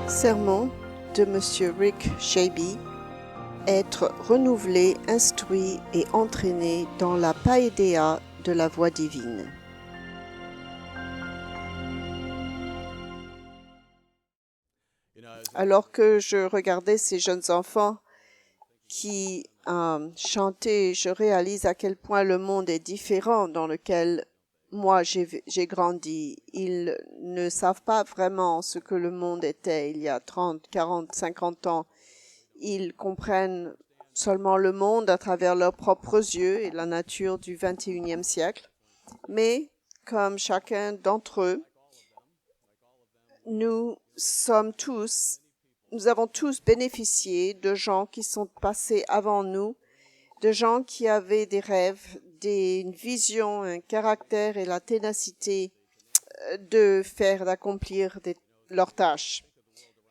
Sermon de Monsieur Rick Shaby. Être renouvelé, instruit et entraîné dans la païdéa de la voie divine. Alors que je regardais ces jeunes enfants qui chantaient, je réalise à quel point le monde est différent dans lequel moi j'ai grandi. Ils ne savent pas vraiment ce que le monde était il y a 30, 40, 50 ans. Ils comprennent seulement le monde à travers leurs propres yeux et la nature du XXIe siècle. Mais, comme chacun d'entre eux, nous avons tous bénéficié de gens qui sont passés avant nous, de gens qui avaient des rêves, une vision, un caractère et la ténacité d'accomplir leurs tâches.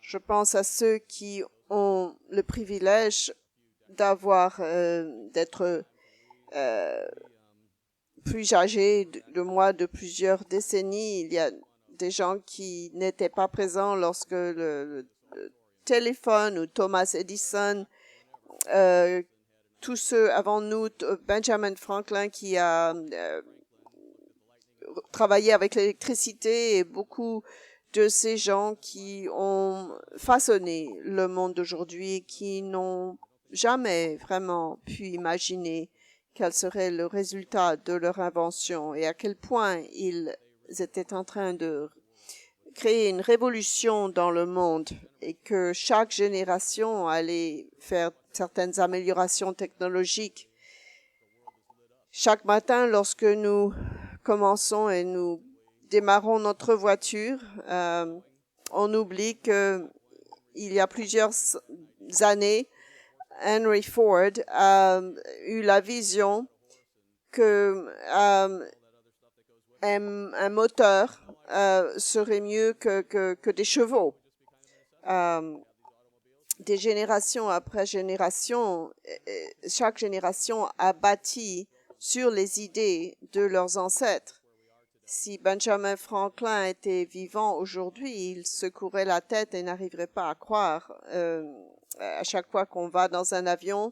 Je pense à ceux qui ont le privilège d'être plus âgés de moi de plusieurs décennies. Il y a des gens qui n'étaient pas présents lorsque le téléphone ou Thomas Edison, tous ceux avant nous, Benjamin Franklin qui a travaillé avec l'électricité et beaucoup de ces gens qui ont façonné le monde d'aujourd'hui et qui n'ont jamais vraiment pu imaginer quel serait le résultat de leur invention et à quel point ils étaient en train de créer une révolution dans le monde et que chaque génération allait faire certaines améliorations technologiques. Chaque matin, lorsque nous commençons et nous démarrons notre voiture, on oublie que il y a plusieurs années, Henry Ford a eu la vision que un moteur serait mieux que des chevaux. Des générations après génération, chaque génération a bâti sur les idées de leurs ancêtres. Si Benjamin Franklin était vivant aujourd'hui, il secouerait la tête et n'arriverait pas à croire. À chaque fois qu'on va dans un avion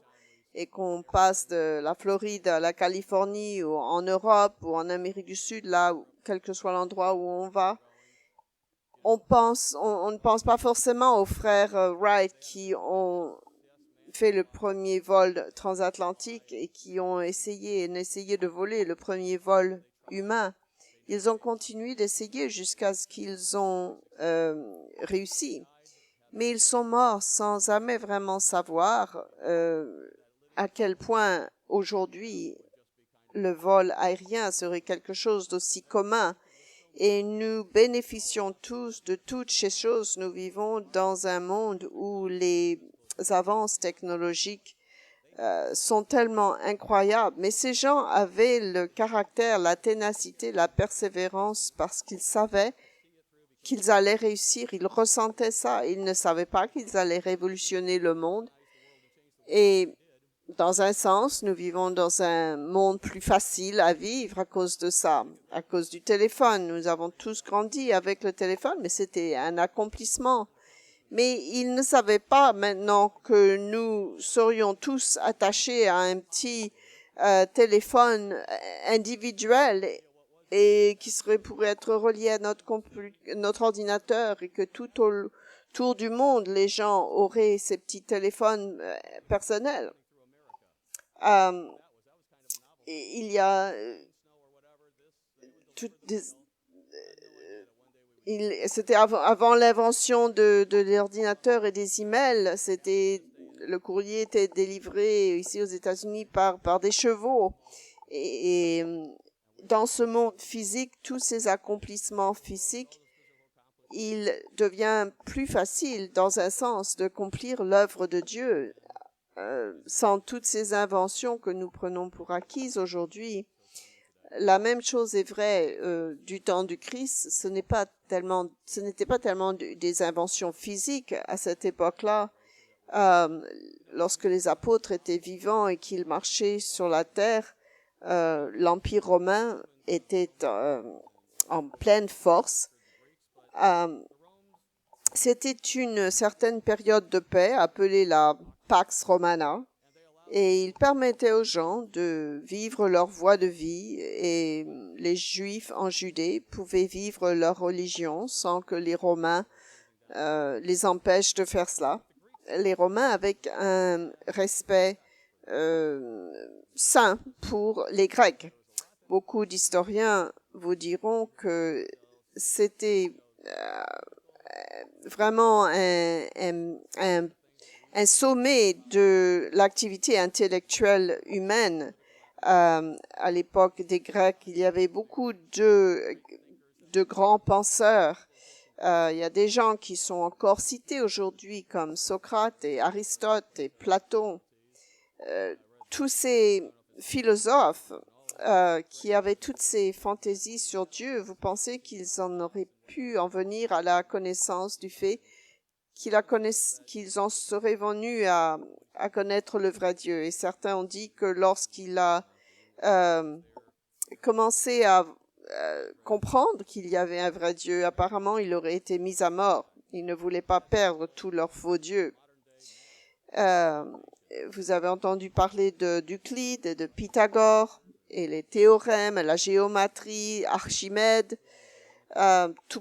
et qu'on passe de la Floride à la Californie ou en Europe ou en Amérique du Sud, là, quel que soit l'endroit où on va, on ne pense pas forcément aux frères Wright qui ont fait le premier vol transatlantique et qui ont essayé de voler le premier vol humain. Ils ont continué d'essayer jusqu'à ce qu'ils ont réussi. Mais ils sont morts sans jamais vraiment savoir à quel point aujourd'hui le vol aérien serait quelque chose d'aussi commun. Et nous bénéficions tous de toutes ces choses. Nous vivons dans un monde où les avances technologiques sont tellement incroyables. Mais ces gens avaient le caractère, la ténacité, la persévérance parce qu'ils savaient qu'ils allaient réussir. Ils ressentaient ça. Ils ne savaient pas qu'ils allaient révolutionner le monde. Et dans un sens, nous vivons dans un monde plus facile à vivre à cause de ça, à cause du téléphone. Nous avons tous grandi avec le téléphone, mais c'était un accomplissement. Mais ils ne savaient pas maintenant que nous serions tous attachés à un petit téléphone individuel et qui pourrait être relié à notre ordinateur et que tout autour du monde, les gens auraient ces petits téléphones personnels. Il y a c'était avant l'invention de l'ordinateur et des emails, le courrier était délivré ici aux États-Unis par des chevaux. Et dans ce monde physique, tous ces accomplissements physiques, il devient plus facile, dans un sens, d'accomplir l'œuvre de Dieu. Sans toutes ces inventions que nous prenons pour acquises aujourd'hui. La même chose est vraie du temps du Christ. Ce n'était pas tellement des inventions physiques à cette époque-là. Lorsque les apôtres étaient vivants et qu'ils marchaient sur la terre, l'Empire romain était en pleine force. C'était une certaine période de paix appelée la Pax Romana et il permettait aux gens de vivre leur voie de vie et les Juifs en Judée pouvaient vivre leur religion sans que les Romains les empêchent de faire cela. Les Romains avec un respect sain pour les Grecs. Beaucoup d'historiens vous diront que c'était vraiment un sommet de l'activité intellectuelle humaine. À l'époque des Grecs, il y avait beaucoup de grands penseurs. Il y a des gens qui sont encore cités aujourd'hui comme Socrate et Aristote et Platon. Tous ces philosophes qui avaient toutes ces fantaisies sur Dieu, vous pensez qu'ils en auraient pu en venir à la connaissance du fait qu'ils en seraient venus à connaître le vrai Dieu. Et certains ont dit que lorsqu'il a commencé à comprendre qu'il y avait un vrai Dieu, apparemment il aurait été mis à mort. Il ne voulait pas perdre tous leurs faux dieux. Vous avez entendu parler d'Euclide et de Pythagore et les théorèmes, la géométrie, Archimède,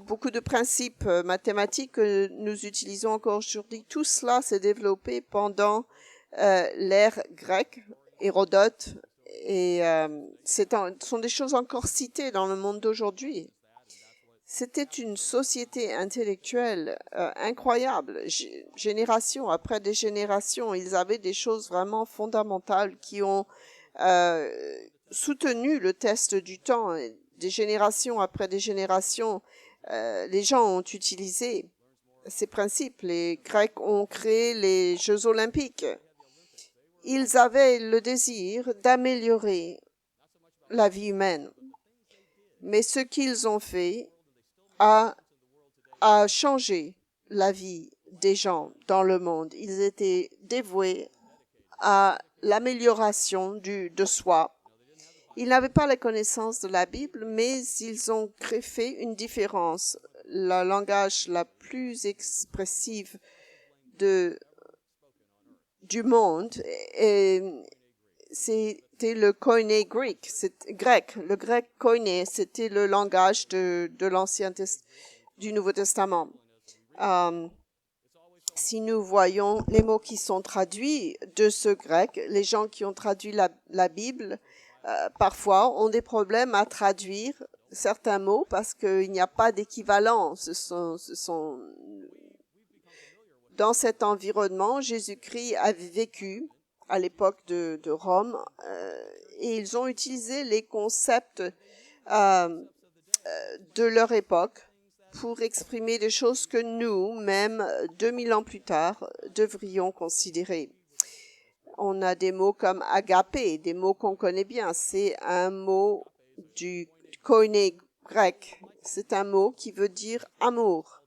beaucoup de principes mathématiques que nous utilisons encore aujourd'hui. Tout cela s'est développé pendant l'ère grecque, Hérodote, et sont des choses encore citées dans le monde d'aujourd'hui. C'était une société intellectuelle incroyable. Génération après des générations, ils avaient des choses vraiment fondamentales qui ont soutenu le test du temps. Des générations après des générations, les gens ont utilisé ces principes. Les Grecs ont créé les Jeux olympiques. Ils avaient le désir d'améliorer la vie humaine. Mais ce qu'ils ont fait a changé la vie des gens dans le monde. Ils étaient dévoués à l'amélioration de soi. Ils n'avaient pas la connaissance de la Bible, mais ils ont fait une différence. Le langage la plus expressive du monde, c'était le koiné grec. Le grec koiné, c'était le langage de l'Ancien du Nouveau Testament. Si nous voyons les mots qui sont traduits de ce grec, les gens qui ont traduit la Bible, parfois ont des problèmes à traduire certains mots parce qu'il n'y a pas d'équivalent. Dans cet environnement, Jésus-Christ a vécu à l'époque de Rome et ils ont utilisé les concepts de leur époque pour exprimer des choses que nous, même 2000 ans plus tard, devrions considérer. On a des mots comme agapé, des mots qu'on connaît bien. C'est un mot du koiné grec. C'est un mot qui veut dire amour.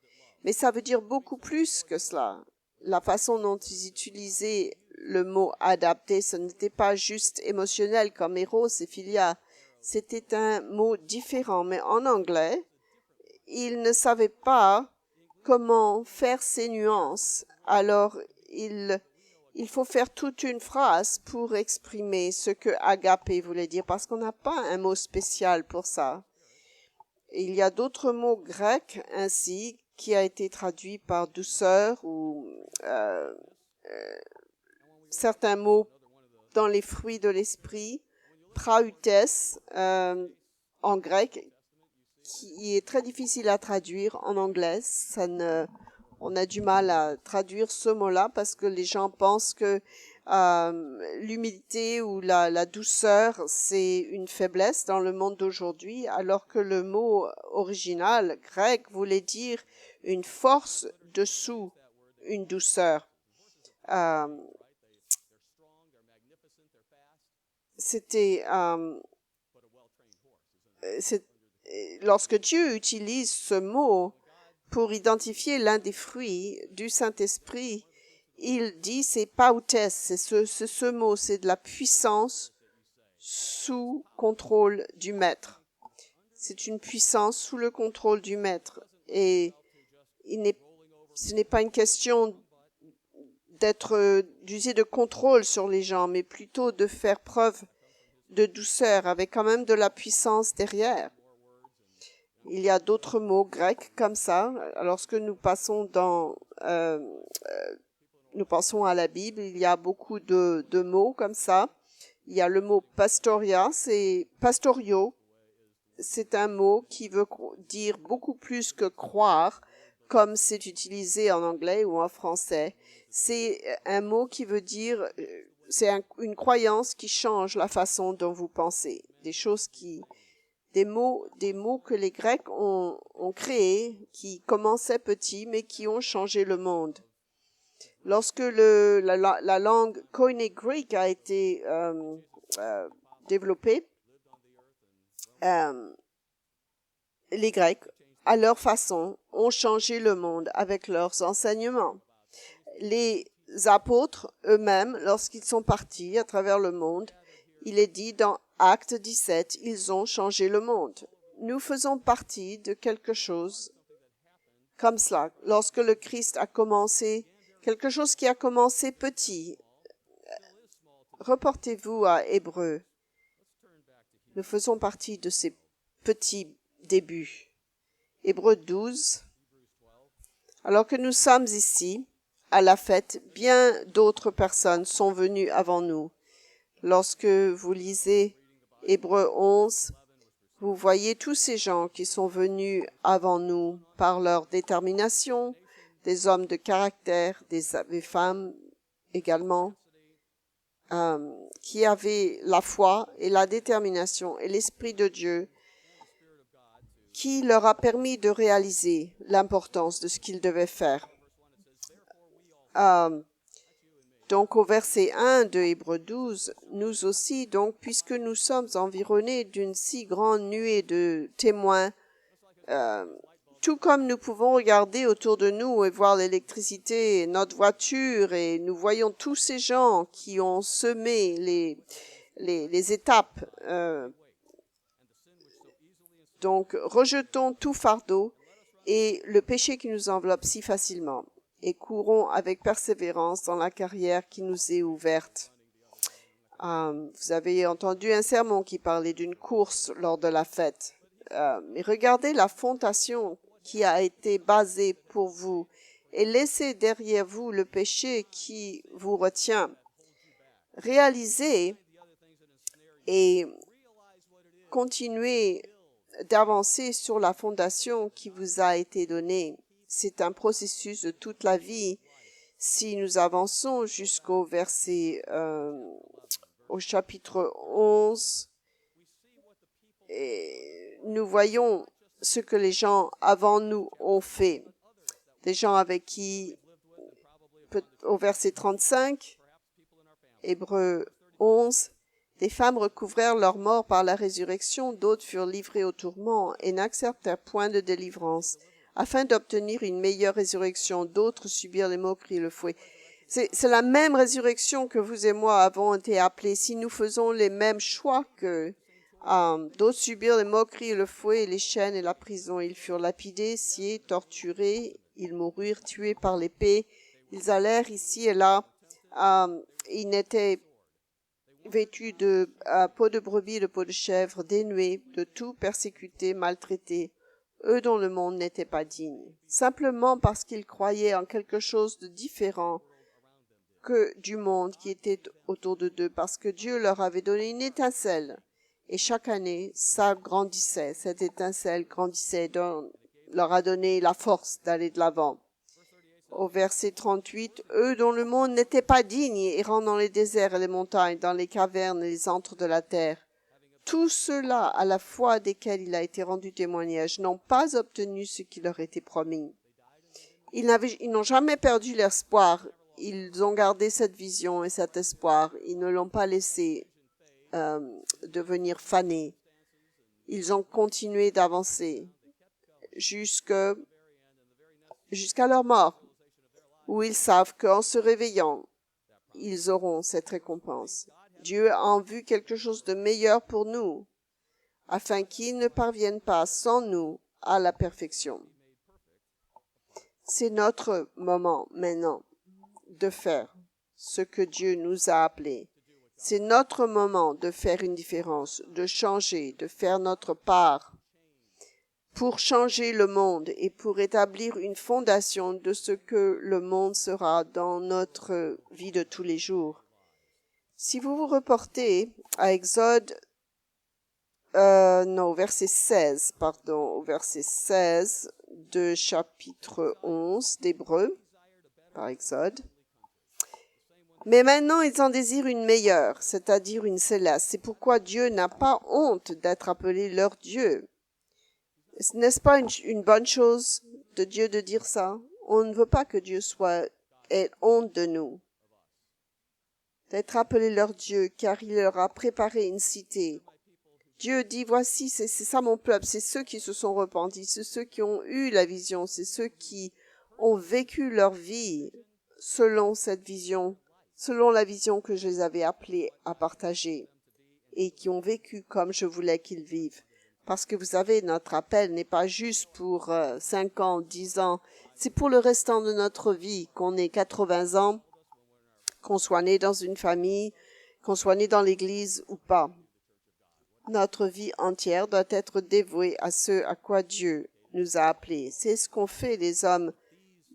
Mais ça veut dire beaucoup plus que cela. La façon dont ils utilisaient le mot adapté, ce n'était pas juste émotionnel comme héros et philia. C'était un mot différent. Mais en anglais, ils ne savaient pas comment faire ces nuances. Alors, il faut faire toute une phrase pour exprimer ce que agapé voulait dire, parce qu'on n'a pas un mot spécial pour ça. Il y a d'autres mots grecs ainsi qui a été traduit par douceur ou certains mots dans les fruits de l'esprit, prautes en grec, qui est très difficile à traduire en anglais. On a du mal à traduire ce mot-là parce que les gens pensent que l'humilité ou la douceur, c'est une faiblesse dans le monde d'aujourd'hui, alors que le mot original grec voulait dire une force dessous une douceur. Lorsque Dieu utilise ce mot pour identifier l'un des fruits du Saint-Esprit, il dit c'est pautes, c'est ce mot, c'est de la puissance sous contrôle du maître. C'est une puissance sous le contrôle du maître. Et ce n'est pas une question d'user de contrôle sur les gens, mais plutôt de faire preuve de douceur avec quand même de la puissance derrière. Il y a d'autres mots grecs comme ça. Lorsque nous passons nous pensons à la Bible, il y a beaucoup de mots comme ça. Il y a le mot pastoria, c'est pastorio. C'est un mot qui veut dire beaucoup plus que croire, comme c'est utilisé en anglais ou en français. C'est un mot qui veut dire, c'est une croyance qui change la façon dont vous pensez. Des mots que les Grecs ont créés, qui commençaient petits, mais qui ont changé le monde. Lorsque la langue Koine Greek a été développée, les Grecs, à leur façon, ont changé le monde avec leurs enseignements. Les apôtres eux-mêmes, lorsqu'ils sont partis à travers le monde, il est dit dans Acte 17, ils ont changé le monde. Nous faisons partie de quelque chose comme cela. Lorsque le Christ a commencé, quelque chose qui a commencé petit, reportez-vous à Hébreux. Nous faisons partie de ces petits débuts. Hébreux 12. Alors que nous sommes ici, à la fête, bien d'autres personnes sont venues avant nous. Lorsque vous lisez Hébreux 11, vous voyez tous ces gens qui sont venus avant nous par leur détermination, des hommes de caractère, des femmes également, qui avaient la foi et la détermination et l'Esprit de Dieu qui leur a permis de réaliser l'importance de ce qu'ils devaient faire. Donc au verset 1 de Hébreux 12, nous aussi, donc, puisque nous sommes environnés d'une si grande nuée de témoins, tout comme nous pouvons regarder autour de nous et voir l'électricité, notre voiture, et nous voyons tous ces gens qui ont semé les étapes. Donc, rejetons tout fardeau et le péché qui nous enveloppe si facilement, et courons avec persévérance dans la carrière qui nous est ouverte. Vous avez entendu un sermon qui parlait d'une course lors de la fête. Mais regardez la fondation qui a été basée pour vous et laissez derrière vous le péché qui vous retient. Réalisez et continuez d'avancer sur la fondation qui vous a été donnée. C'est un processus de toute la vie. Si nous avançons jusqu'au au chapitre 11, et nous voyons ce que les gens avant nous ont fait. Des gens avec qui, au verset 35, Hébreux 11, des femmes recouvrèrent leur mort par la résurrection, d'autres furent livrées au tourment et n'acceptèrent point de délivrance, afin d'obtenir une meilleure résurrection. D'autres subirent les moqueries et le fouet. C'est la même résurrection que vous et moi avons été appelés. Si nous faisons les mêmes choix que d'autres subirent les moqueries et le fouet et les chaînes et la prison. Ils furent lapidés, sciés, torturés. Ils moururent tués par l'épée. Ils allèrent ici et là. Ils n'étaient vêtus de peau de brebis et de peau de chèvre, dénués de tout, persécutés, maltraités, eux dont le monde n'était pas digne, simplement parce qu'ils croyaient en quelque chose de différent que du monde qui était autour d'eux, parce que Dieu leur avait donné une étincelle, et chaque année, ça grandissait, cette étincelle grandissait, leur a donné la force d'aller de l'avant. Au verset 38, eux dont le monde n'était pas digne, errant dans les déserts et les montagnes, dans les cavernes et les antres de la terre, tous ceux-là, à la foi desquels il a été rendu témoignage, n'ont pas obtenu ce qui leur était promis. Ils n'ont jamais perdu l'espoir. Ils ont gardé cette vision et cet espoir. Ils ne l'ont pas laissé devenir fanés. Ils ont continué d'avancer jusqu'à leur mort, où ils savent qu'en se réveillant, ils auront cette récompense. Dieu a en vue quelque chose de meilleur pour nous, afin qu'ils ne parviennent pas sans nous à la perfection. C'est notre moment maintenant de faire ce que Dieu nous a appelés. C'est notre moment de faire une différence, de changer, de faire notre part pour changer le monde et pour établir une fondation de ce que le monde sera dans notre vie de tous les jours. Si vous vous reportez à Exode, au verset 16 de chapitre 11 d'Hébreux, par Exode. Mais maintenant, ils en désirent une meilleure, c'est-à-dire une céleste. C'est pourquoi Dieu n'a pas honte d'être appelé leur Dieu. N'est-ce pas une bonne chose de Dieu de dire ça? On ne veut pas que Dieu ait honte de nous, d'être appelé leur Dieu, car il leur a préparé une cité. Dieu dit, voici, c'est ça mon peuple, c'est ceux qui se sont repentis, c'est ceux qui ont eu la vision, c'est ceux qui ont vécu leur vie selon cette vision, selon la vision que je les avais appelés à partager et qui ont vécu comme je voulais qu'ils vivent. Parce que vous savez, notre appel n'est pas juste pour 5 ans, 10 ans, c'est pour le restant de notre vie, qu'on ait 80 ans, qu'on soit né dans une famille, qu'on soit né dans l'église ou pas. Notre vie entière doit être dévouée à ce à quoi Dieu nous a appelés. C'est ce qu'ont fait les hommes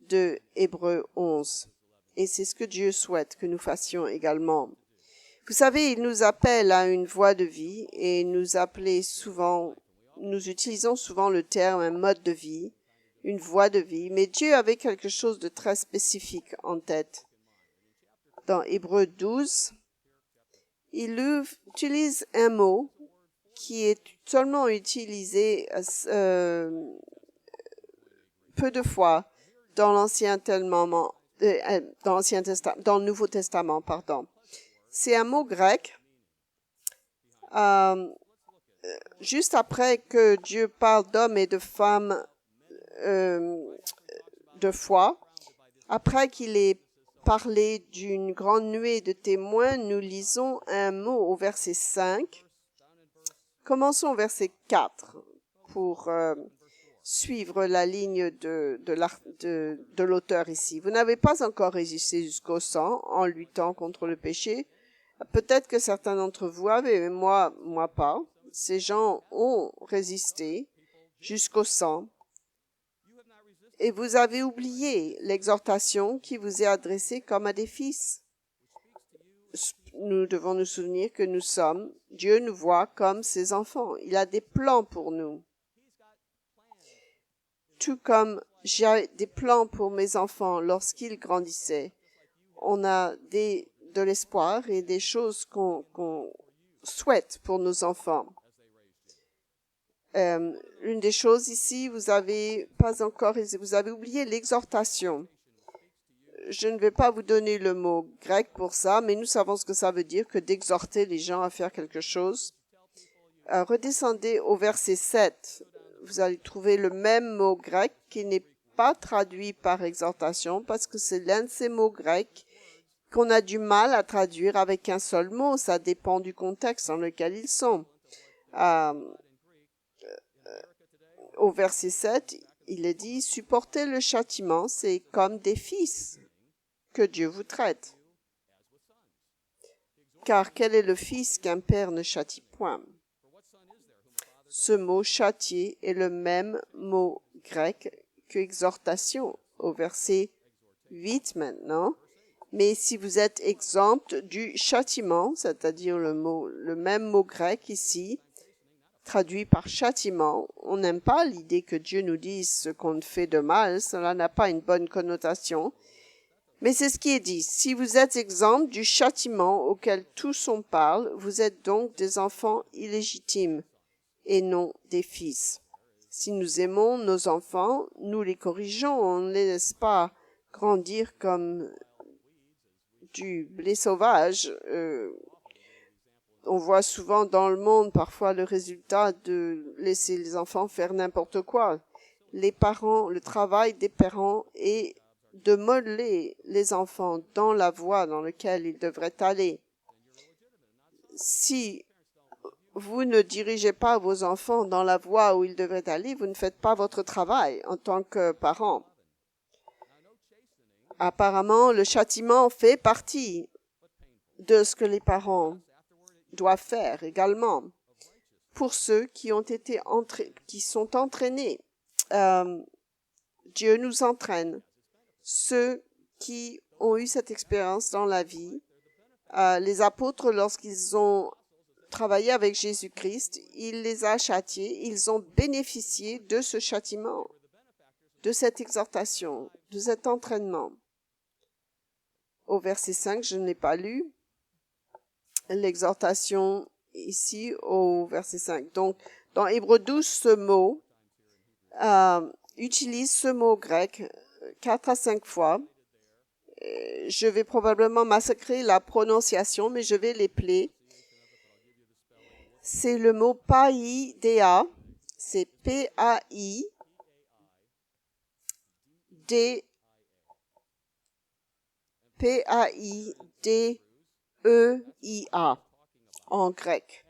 de Hébreux 11. Et c'est ce que Dieu souhaite que nous fassions également. Vous savez, il nous appelle à une voie de vie et nous utilisons souvent le terme un mode de vie, une voie de vie, mais Dieu avait quelque chose de très spécifique en tête. Dans Hébreux 12, il utilise un mot qui est seulement utilisé peu de fois dans dans le Nouveau Testament, pardon. C'est un mot grec. Juste après que Dieu parle d'hommes et de femmes de foi, après qu'il ait parlé d'une grande nuée de témoins, nous lisons un mot au verset 5. Commençons au verset 4 pour suivre la ligne de l'auteur ici. Vous n'avez pas encore résisté jusqu'au sang en luttant contre le péché. Peut-être que certains d'entre vous avaient, mais moi pas. Ces gens ont résisté jusqu'au sang. Et vous avez oublié l'exhortation qui vous est adressée comme à des fils. Nous devons nous souvenir que Dieu nous voit comme ses enfants. Il a des plans pour nous. Tout comme j'ai des plans pour mes enfants lorsqu'ils grandissaient. On a de l'espoir et des choses qu'on souhaite pour nos enfants. Une des choses ici, vous avez oublié l'exhortation. Je ne vais pas vous donner le mot grec pour ça, mais nous savons ce que ça veut dire que d'exhorter les gens à faire quelque chose. Redescendez au verset 7. Vous allez trouver le même mot grec qui n'est pas traduit par exhortation parce que c'est l'un de ces mots grecs qu'on a du mal à traduire avec un seul mot. Ça dépend du contexte dans lequel ils sont. Au verset 7, il est dit « Supportez le châtiment, c'est comme des fils que Dieu vous traite. Car quel est le fils qu'un père ne châtie point ?» Ce mot « châtier » est le même mot grec que « exhortation » au verset 8 maintenant. Mais si vous êtes exempt du châtiment, c'est-à-dire le même mot grec ici, traduit par châtiment, on n'aime pas l'idée que Dieu nous dise ce qu'on fait de mal, cela n'a pas une bonne connotation. Mais c'est ce qui est dit. Si vous êtes exempt du châtiment auquel tous on parle, vous êtes donc des enfants illégitimes et non des fils. Si nous aimons nos enfants, nous les corrigeons, on ne les laisse pas grandir comme du blé sauvage. On voit souvent dans le monde parfois le résultat de laisser les enfants faire n'importe quoi. Le travail des parents est de modeler les enfants dans la voie dans laquelle ils devraient aller. Si vous ne dirigez pas vos enfants dans la voie où ils devraient aller, vous ne faites pas votre travail en tant que parent. apparemment, le châtiment fait partie de ce que les parents doivent faire également. Pour ceux qui sont entraînés, Dieu nous entraîne. Ceux qui ont eu cette expérience dans la vie, les apôtres, lorsqu'ils ont travaillé avec Jésus-Christ, il les a châtiés, ils ont bénéficié de ce châtiment, de cette exhortation, de cet entraînement. Au verset 5, je ne l'ai pas lu, l'exhortation ici au verset 5. Donc, dans Hébreux 12, ce mot utilise ce mot grec 4 à 5 fois. Je vais probablement massacrer la prononciation, mais je vais l'épeler. C'est le mot païdéa, c'est P-A-I-D-E-I-A en grec.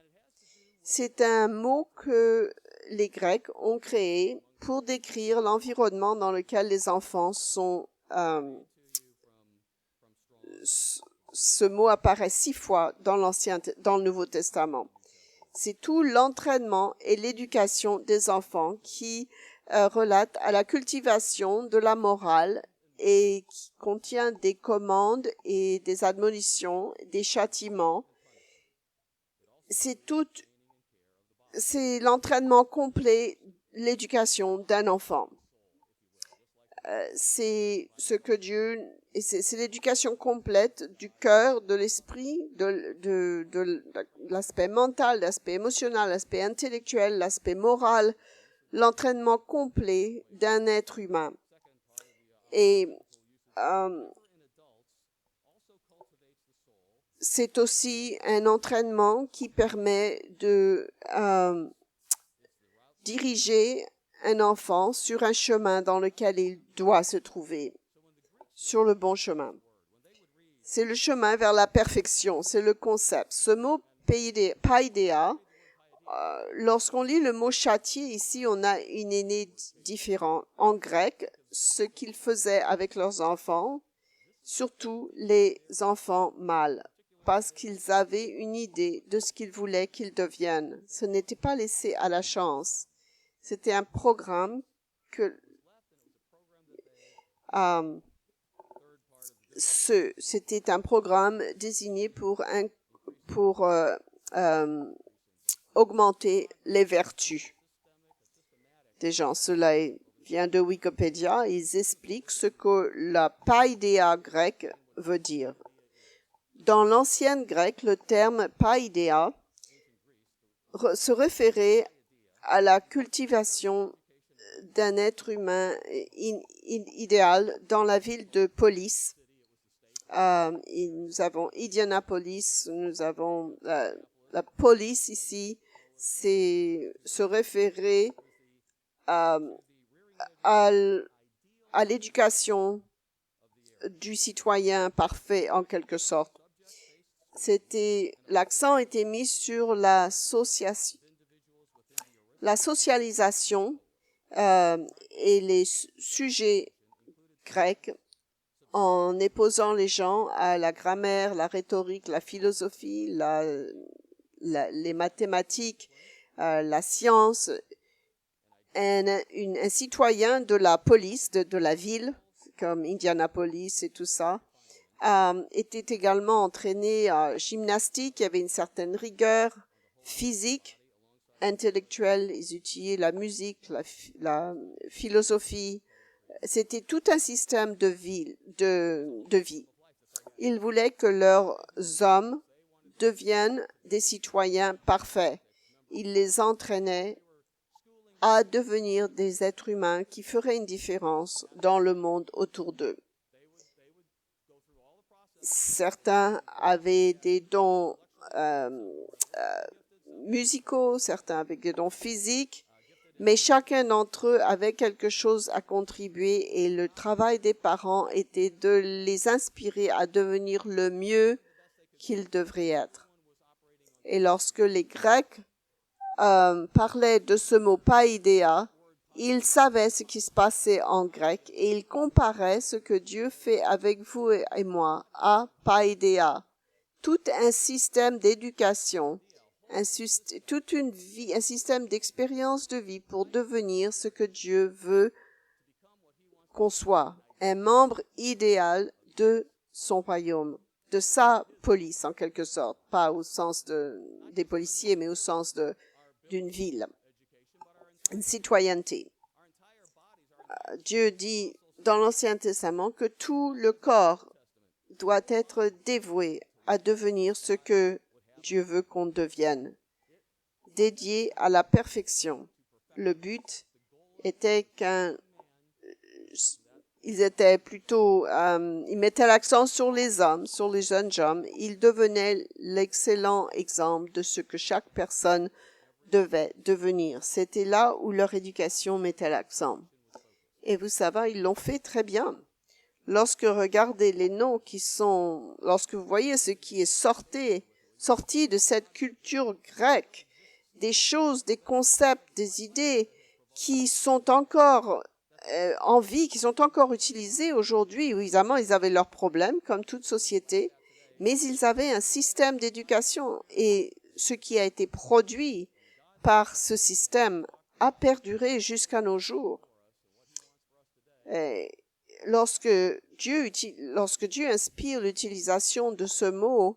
C'est un mot que les Grecs ont créé pour décrire l'environnement dans lequel les enfants sont. Ce mot apparaît 6 fois dans le Nouveau Testament. C'est tout l'entraînement et l'éducation des enfants qui relate à la cultivation de la morale et qui contient des commandes et des admonitions, des châtiments. C'est l'entraînement complet, l'éducation d'un enfant. C'est ce que Dieu, et c'est l'éducation complète du cœur, de l'esprit, de l'aspect mental, l'aspect émotionnel, l'aspect intellectuel, l'aspect moral, l'entraînement complet d'un être humain. Et c'est aussi un entraînement qui permet de diriger un enfant sur un chemin dans lequel il doit se trouver, sur le bon chemin. C'est le chemin vers la perfection, c'est le concept. Ce mot païdéa, lorsqu'on lit le mot châtier ici, on a une idée différente. En grec, ce qu'ils faisaient avec leurs enfants, surtout les enfants mâles, parce qu'ils avaient une idée de ce qu'ils voulaient qu'ils deviennent. Ce n'était pas laissé à la chance. C'était un programme c'était un programme désigné pour augmenter les vertus des gens. Cela vient de Wikipédia. Ils expliquent ce que la païdéa grecque veut dire. Dans l'ancienne grecque, le terme païdéa se référait à la cultivation d'un être humain idéal dans la ville de Polis. Nous avons Indianapolis, nous avons la police ici, se référer à l'éducation du citoyen parfait en quelque sorte. L'accent était mis sur la socialisation et les sujets grecs en éposant les gens à la grammaire, la rhétorique, la philosophie, les mathématiques, la science. Un citoyen de la police, de la ville, comme Indianapolis et tout ça, était également entraîné à gymnastique. Il y avait une certaine rigueur physique, intellectuelle. Ils utilisaient la musique, la philosophie. C'était tout un système de vie. Ils voulaient que leurs hommes deviennent des citoyens parfaits. Ils les entraînaient à devenir des êtres humains qui feraient une différence dans le monde autour d'eux. Certains avaient des dons musicaux, certains avaient des dons physiques, mais chacun d'entre eux avait quelque chose à contribuer et le travail des parents était de les inspirer à devenir le mieux qu'ils devraient être. Et lorsque les Grecs parlaient de ce mot païdéa, Il savait ce qui se passait en grec et il comparait ce que Dieu fait avec vous et moi à paideia, tout un système d'éducation, toute une vie, un système d'expérience de vie pour devenir ce que Dieu veut qu'on soit, un membre idéal de son royaume, de sa police en quelque sorte, pas au sens des policiers, mais au sens d'une ville, une citoyenneté. Dieu dit dans l'Ancien Testament que tout le corps doit être dévoué à devenir ce que Dieu veut qu'on devienne, dédié à la perfection. Le but était ils mettaient l'accent sur les hommes, sur les jeunes hommes. Ils devenaient l'excellent exemple de ce que chaque personne devait devenir. C'était là où leur éducation mettait l'accent. Et vous savez, ils l'ont fait très bien. Lorsque vous regardez les noms lorsque vous voyez ce qui est sorti de cette culture grecque, des choses, des concepts, des idées qui sont encore en vie, qui sont encore utilisées aujourd'hui. Évidemment, ils avaient leurs problèmes, comme toute société, mais ils avaient un système d'éducation et ce qui a été produit par ce système a perduré jusqu'à nos jours. Et lorsque Dieu inspire l'utilisation de ce mot,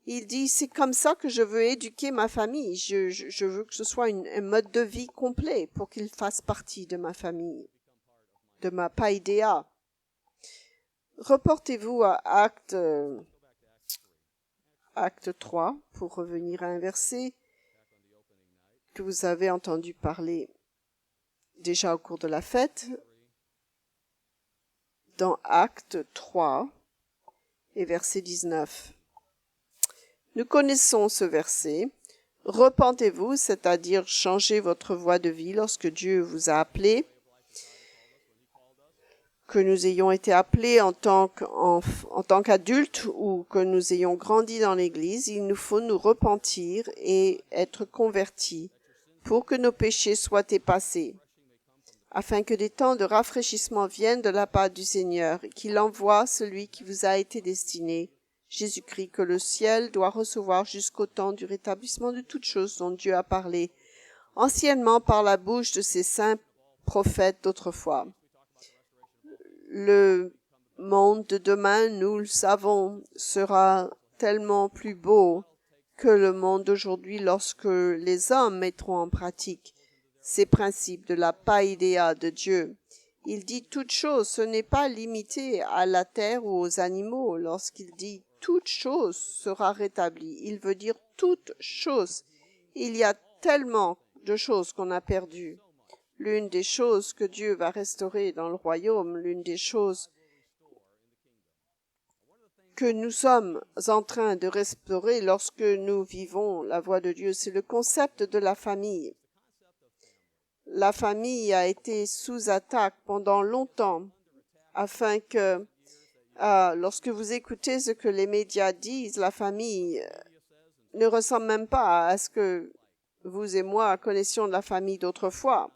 il dit, c'est comme ça que je veux éduquer ma famille. Je veux que ce soit un mode de vie complet pour qu'il fasse partie de ma famille, de ma paideia. Reportez-vous à Acte 3, pour revenir à un verset que vous avez entendu parler déjà au cours de la fête. Dans Acte 3 et verset 19. Nous connaissons ce verset. Repentez-vous, c'est-à-dire changez votre voie de vie lorsque Dieu vous a appelé, que nous ayons été appelés en tant qu'adultes ou que nous ayons grandi dans l'Église, il nous faut nous repentir et être convertis pour que nos péchés soient effacés, afin que des temps de rafraîchissement viennent de la part du Seigneur, et qu'il envoie celui qui vous a été destiné, Jésus-Christ, que le ciel doit recevoir jusqu'au temps du rétablissement de toutes choses dont Dieu a parlé, anciennement par la bouche de ses saints prophètes d'autrefois. Le monde de demain, nous le savons, sera tellement plus beau que le monde d'aujourd'hui lorsque les hommes mettront en pratique ces principes de la paideia de Dieu. Il dit toute chose, ce n'est pas limité à la terre ou aux animaux. Lorsqu'il dit toute chose sera rétablie, il veut dire toute chose. Il y a tellement de choses qu'on a perdues. L'une des choses que Dieu va restaurer dans le royaume, l'une des choses que nous sommes en train de restaurer lorsque nous vivons la voie de Dieu, c'est le concept de la famille. La famille a été sous attaque pendant longtemps afin que, lorsque vous écoutez ce que les médias disent, la famille ne ressemble même pas à ce que vous et moi connaissions de la famille d'autrefois.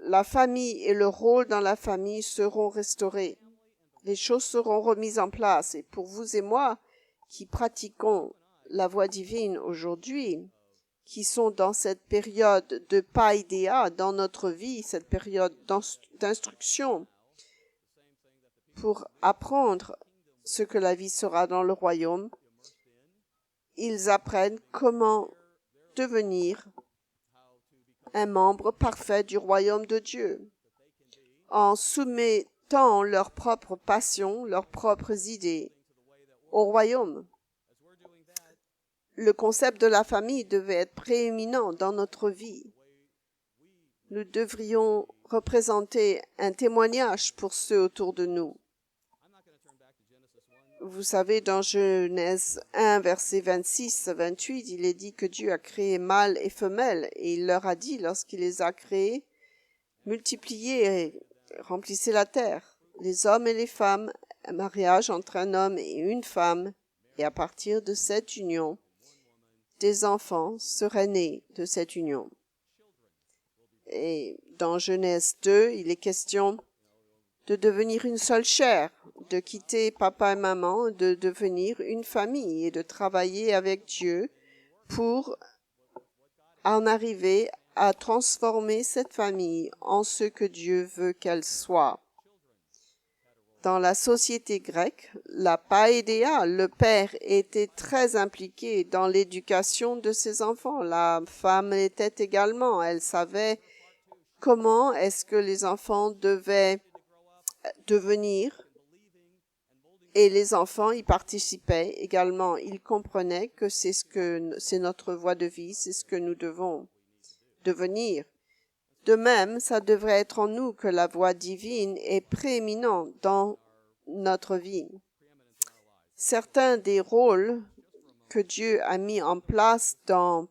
La famille et le rôle dans la famille seront restaurés. Les choses seront remises en place. Et pour vous et moi qui pratiquons la voie divine aujourd'hui, qui sont dans cette période de paideia dans notre vie, cette période d'instruction, pour apprendre ce que la vie sera dans le royaume, ils apprennent comment devenir un membre parfait du royaume de Dieu, en soumettant leurs propres passions, leurs propres idées au royaume. Le concept de la famille devait être prééminent dans notre vie. Nous devrions représenter un témoignage pour ceux autour de nous. Vous savez, dans Genèse 1, verset 26 à 28, il est dit que Dieu a créé mâle et femelle, et il leur a dit, lorsqu'il les a créés, multipliez et remplissez la terre, les hommes et les femmes, un mariage entre un homme et une femme, et à partir de cette union, des enfants seraient nés de cette union. Et dans Genèse 2, il est question de devenir une seule chair, de quitter papa et maman, de devenir une famille et de travailler avec Dieu pour en arriver à transformer cette famille en ce que Dieu veut qu'elle soit. Dans la société grecque, la païdéia, le père était très impliqué dans l'éducation de ses enfants. La femme l'était également. Elle savait comment est-ce que les enfants devaient devenir et les enfants y participaient également. Ils comprenaient que c'est notre voie de vie, c'est ce que nous devons devenir. De même, ça devrait être en nous que la voie divine est prééminente dans notre vie. Certains des rôles que Dieu a mis en place dans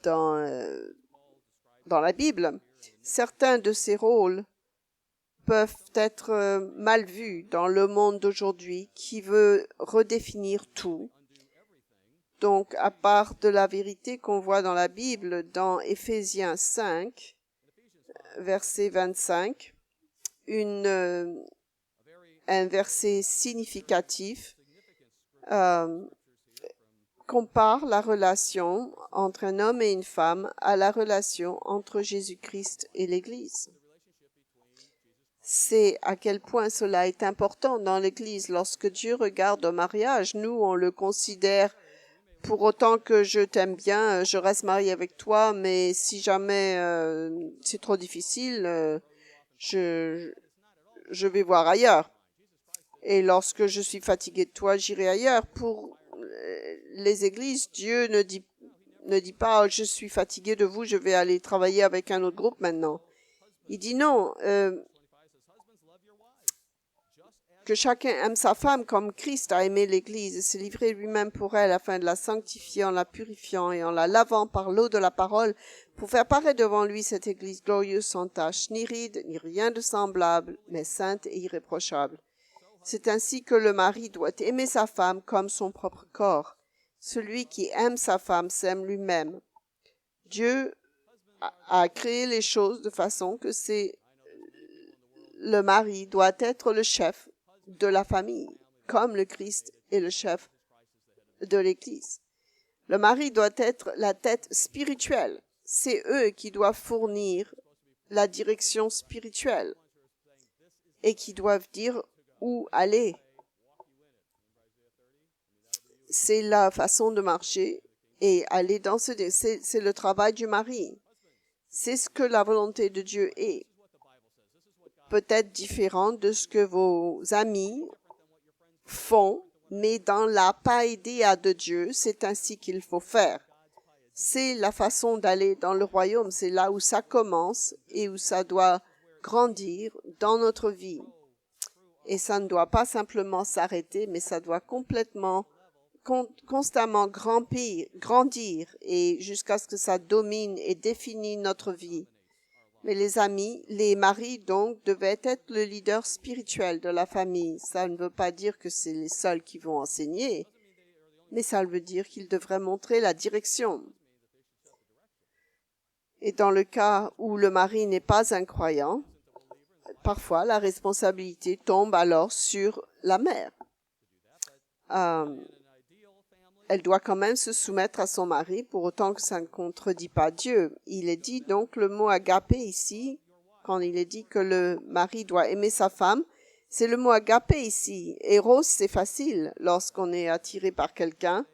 la Bible, certains de ces rôles peuvent être mal vus dans le monde d'aujourd'hui qui veut redéfinir tout. Donc, à part de la vérité qu'on voit dans la Bible, dans Éphésiens 5, verset 25, un verset significatif compare la relation entre un homme et une femme à la relation entre Jésus-Christ et l'Église. C'est à quel point cela est important dans l'Église. Lorsque Dieu regarde au mariage, nous, on le considère pour autant que je t'aime bien, je reste marié avec toi, mais si jamais c'est trop difficile, je vais voir ailleurs. Et lorsque je suis fatigué de toi, j'irai ailleurs. Pour les églises, Dieu ne dit pas « je suis fatigué de vous, je vais aller travailler avec un autre groupe maintenant ». Il dit non, que chacun aime sa femme comme Christ a aimé l'Église et s'est livré lui-même pour elle afin de la sanctifier en la purifiant et en la lavant par l'eau de la parole pour faire paraître devant lui cette Église glorieuse sans tache, ni ride, ni rien de semblable, mais sainte et irréprochable. C'est ainsi que le mari doit aimer sa femme comme son propre corps. Celui qui aime sa femme s'aime lui-même. Dieu a créé les choses de façon que le mari doit être le chef de la famille, comme le Christ est le chef de l'Église. Le mari doit être la tête spirituelle. C'est eux qui doivent fournir la direction spirituelle et qui doivent dire où aller. C'est la façon de marcher et aller dans c'est le travail du mari. C'est ce que la volonté de Dieu est. Peut-être différent de ce que vos amis font, mais dans la païdéia de Dieu, c'est ainsi qu'il faut faire. C'est la façon d'aller dans le royaume, c'est là où ça commence et où ça doit grandir dans notre vie. Et ça ne doit pas simplement s'arrêter, mais ça doit constamment grandir et jusqu'à ce que ça domine et définisse notre vie. Mais les maris, donc, devaient être le leader spirituel de la famille. Ça ne veut pas dire que c'est les seuls qui vont enseigner, mais ça veut dire qu'ils devraient montrer la direction. Et dans le cas où le mari n'est pas un croyant, parfois la responsabilité tombe alors sur la mère. Elle doit quand même se soumettre à son mari pour autant que ça ne contredit pas Dieu. Il est dit donc le mot agapé ici, quand il est dit que le mari doit aimer sa femme, c'est le mot agapé ici. Eros, c'est facile lorsqu'on est attiré par quelqu'un,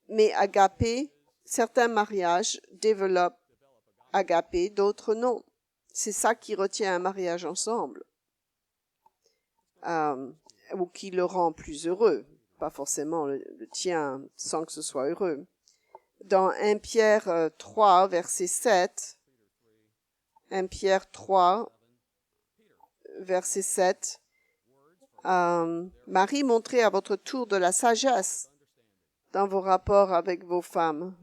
mais agapé, certains mariages développent agapé, d'autres non. C'est ça qui retient un mariage ensemble, ou qui le rend plus heureux. Pas forcément le tien sans que ce soit heureux. Dans 1 Pierre 3, verset 7, 1 Pierre 3, verset 7, Marie, montrez à votre tour de la sagesse dans vos rapports avec vos femmes.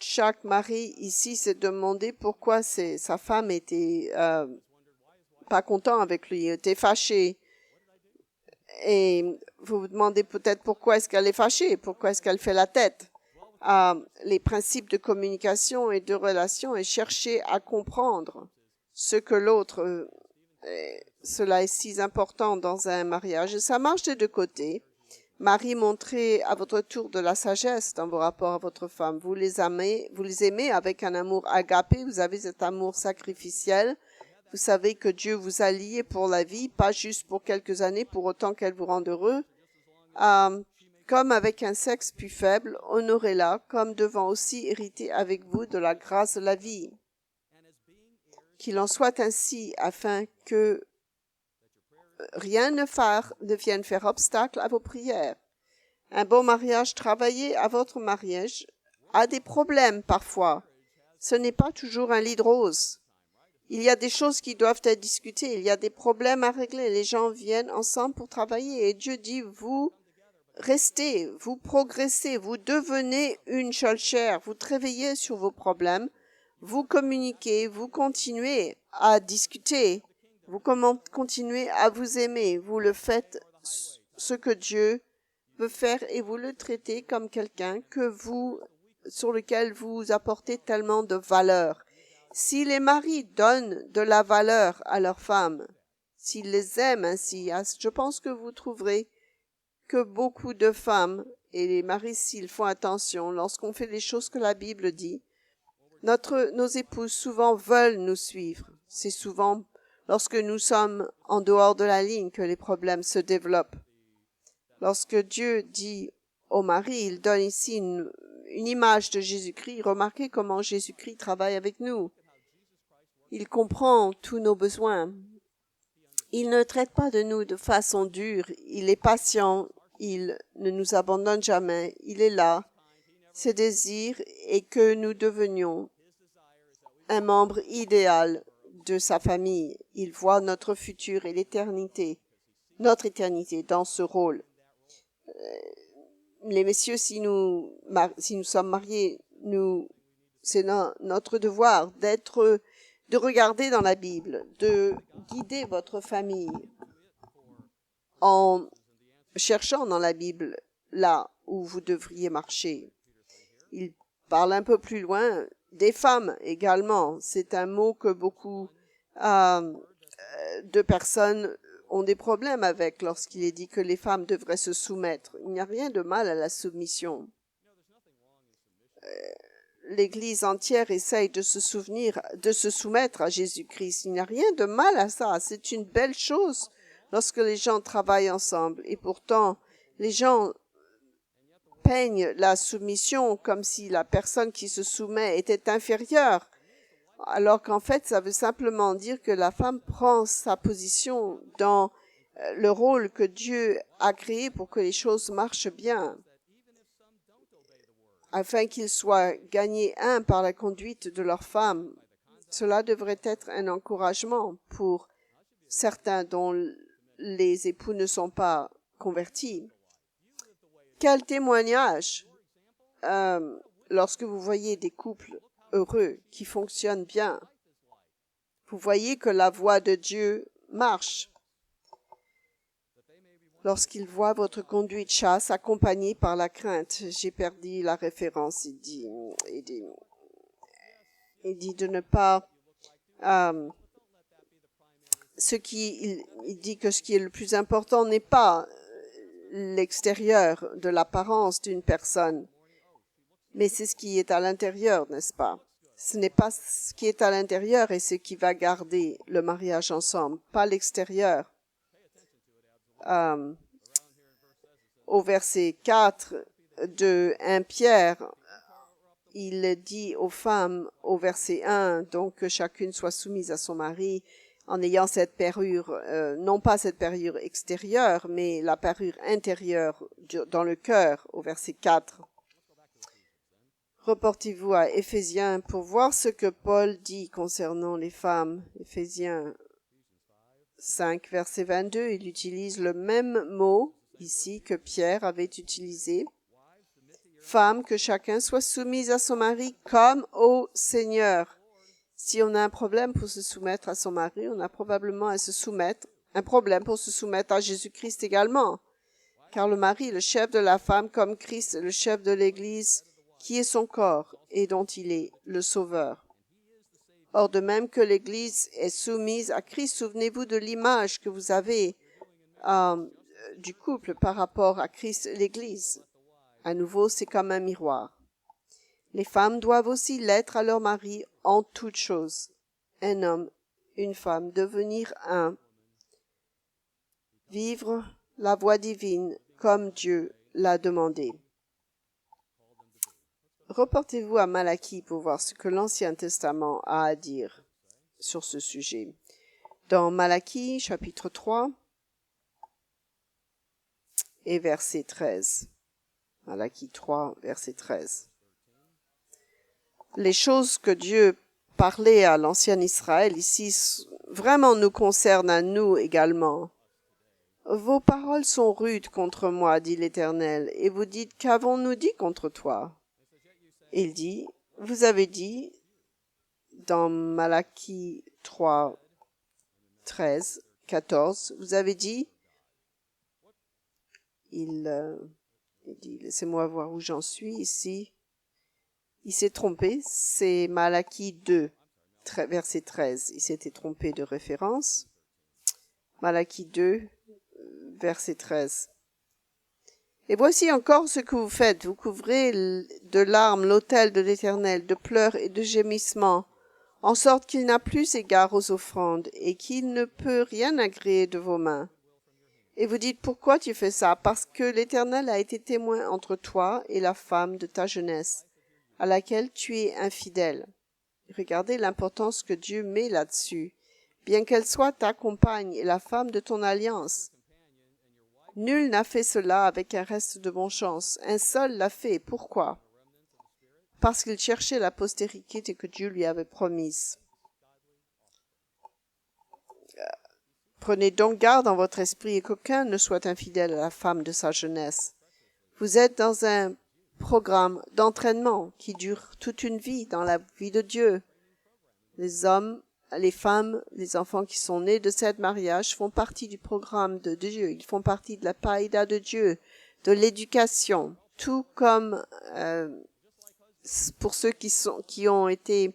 Chaque mari ici s'est demandé pourquoi sa femme était pas content avec lui, était fâchée. Et vous vous demandez peut-être pourquoi est-ce qu'elle est fâchée, pourquoi est-ce qu'elle fait la tête. les principes de communication et de relation et chercher à comprendre ce que l'autre, cela est si important dans un mariage. Et ça marche des deux côtés. Marie, montrez à votre tour de la sagesse dans vos rapports à votre femme. Vous les aimez avec un amour agapé, vous avez cet amour sacrificiel. Vous savez que Dieu vous a lié pour la vie, pas juste pour quelques années, pour autant qu'elle vous rende heureux. Comme avec un sexe plus faible, honorez-la, comme devant aussi hériter avec vous de la grâce de la vie. Qu'il en soit ainsi, afin que rien ne vienne faire obstacle à vos prières. Un bon mariage, travaillez à votre mariage, a des problèmes parfois. Ce n'est pas toujours un lit de rose. Il y a des choses qui doivent être discutées, il y a des problèmes à régler. Les gens viennent ensemble pour travailler et Dieu dit, vous restez, vous progressez, vous devenez une seule chair, vous réveillez sur vos problèmes, vous communiquez, vous continuez à discuter, vous continuez à vous aimer, vous le faites ce que Dieu veut faire et vous le traitez comme quelqu'un sur lequel vous apportez tellement de valeur. Si les maris donnent de la valeur à leurs femmes, s'ils les aiment ainsi, je pense que vous trouverez que beaucoup de femmes et les maris, s'ils font attention, lorsqu'on fait les choses que la Bible dit, nos épouses souvent veulent nous suivre. C'est souvent lorsque nous sommes en dehors de la ligne que les problèmes se développent. Lorsque Dieu dit au mari, il donne ici une image de Jésus-Christ, remarquez comment Jésus-Christ travaille avec nous. Il comprend tous nos besoins. Il ne traite pas de nous de façon dure. Il est patient. Il ne nous abandonne jamais. Il est là. Ses désirs est que nous devenions un membre idéal de sa famille. Il voit notre futur et notre éternité dans ce rôle. Les messieurs, si nous sommes mariés, c'est notre devoir de regarder dans la Bible, de guider votre famille en cherchant dans la Bible là où vous devriez marcher. Il parle un peu plus loin des femmes également. C'est un mot que beaucoup de personnes ont des problèmes avec lorsqu'il est dit que les femmes devraient se soumettre. Il n'y a rien de mal à la soumission. L'Église entière essaye de se soumettre à Jésus-Christ. Il n'y a rien de mal à ça. C'est une belle chose lorsque les gens travaillent ensemble. Et pourtant, les gens peignent la soumission comme si la personne qui se soumet était inférieure, alors qu'en fait, ça veut simplement dire que la femme prend sa position dans le rôle que Dieu a créé pour que les choses marchent bien, afin qu'ils soient gagnés par la conduite de leur femme. Cela devrait être un encouragement pour certains dont les époux ne sont pas convertis. Quel témoignage lorsque vous voyez des couples heureux qui fonctionnent bien. Vous voyez que la voix de Dieu marche. Lorsqu'il voit votre conduite chaste accompagnée par la crainte, j'ai perdu la référence, il dit de ne pas il dit que ce qui est le plus important n'est pas l'extérieur de l'apparence d'une personne, mais c'est ce qui est à l'intérieur, n'est-ce pas? Ce n'est pas ce qui est à l'intérieur et ce qui va garder le mariage ensemble, pas l'extérieur. Au verset 4 de 1 Pierre, il dit aux femmes, au verset 1, donc que chacune soit soumise à son mari en ayant cette parure, non pas cette parure extérieure, mais la parure intérieure dans le cœur, au verset 4. Reportez-vous à Éphésiens pour voir ce que Paul dit concernant les femmes. Éphésiens 5, verset 22, il utilise le même mot ici que Pierre avait utilisé. Femme, que chacun soit soumise à son mari comme au Seigneur. Si on a un problème pour se soumettre à son mari, on a probablement un problème pour se soumettre à Jésus-Christ également. Car le mari est le chef de la femme comme Christ est le chef de l'Église qui est son corps et dont il est le Sauveur. Or, de même que l'Église est soumise à Christ, souvenez-vous de l'image que vous avez du couple par rapport à Christ et l'Église. À nouveau, c'est comme un miroir. Les femmes doivent aussi l'être à leur mari en toutes choses. Un homme, une femme, devenir un. Vivre la voie divine comme Dieu l'a demandé. Reportez-vous à Malachie pour voir ce que l'Ancien Testament a à dire sur ce sujet. Dans Malachie, chapitre 3 et verset 13. Malachie 3, verset 13. Les choses que Dieu parlait à l'ancien Israël ici vraiment nous concernent à nous également. Vos paroles sont rudes contre moi, dit l'Éternel, et vous dites, qu'avons-nous dit contre toi? Il dit, vous avez dit, dans Malachie 3, 13, 14, vous avez dit, il dit, laissez-moi voir où j'en suis ici. Il s'est trompé, c'est Malachie 2, verset 13. Il s'était trompé de référence. Malachie 2, verset 13. Et voici encore ce que vous faites. Vous couvrez de larmes l'autel de l'Éternel, de pleurs et de gémissements, en sorte qu'il n'a plus égard aux offrandes et qu'il ne peut rien agréer de vos mains. Et vous dites, pourquoi tu fais ça? Parce que l'Éternel a été témoin entre toi et la femme de ta jeunesse, à laquelle tu es infidèle. Regardez l'importance que Dieu met là-dessus. Bien qu'elle soit ta compagne et la femme de ton alliance. Nul n'a fait cela avec un reste de bonne-chance. Un seul l'a fait. Pourquoi? Parce qu'il cherchait la postérité que Dieu lui avait promise. Prenez donc garde dans votre esprit et qu'aucun ne soit infidèle à la femme de sa jeunesse. Vous êtes dans un programme d'entraînement qui dure toute une vie dans la vie de Dieu. Les hommes, les femmes, les enfants qui sont nés de cet mariage font partie du programme de Dieu. Ils font partie de la païda de Dieu, de l'éducation, tout comme pour ceux qui ont été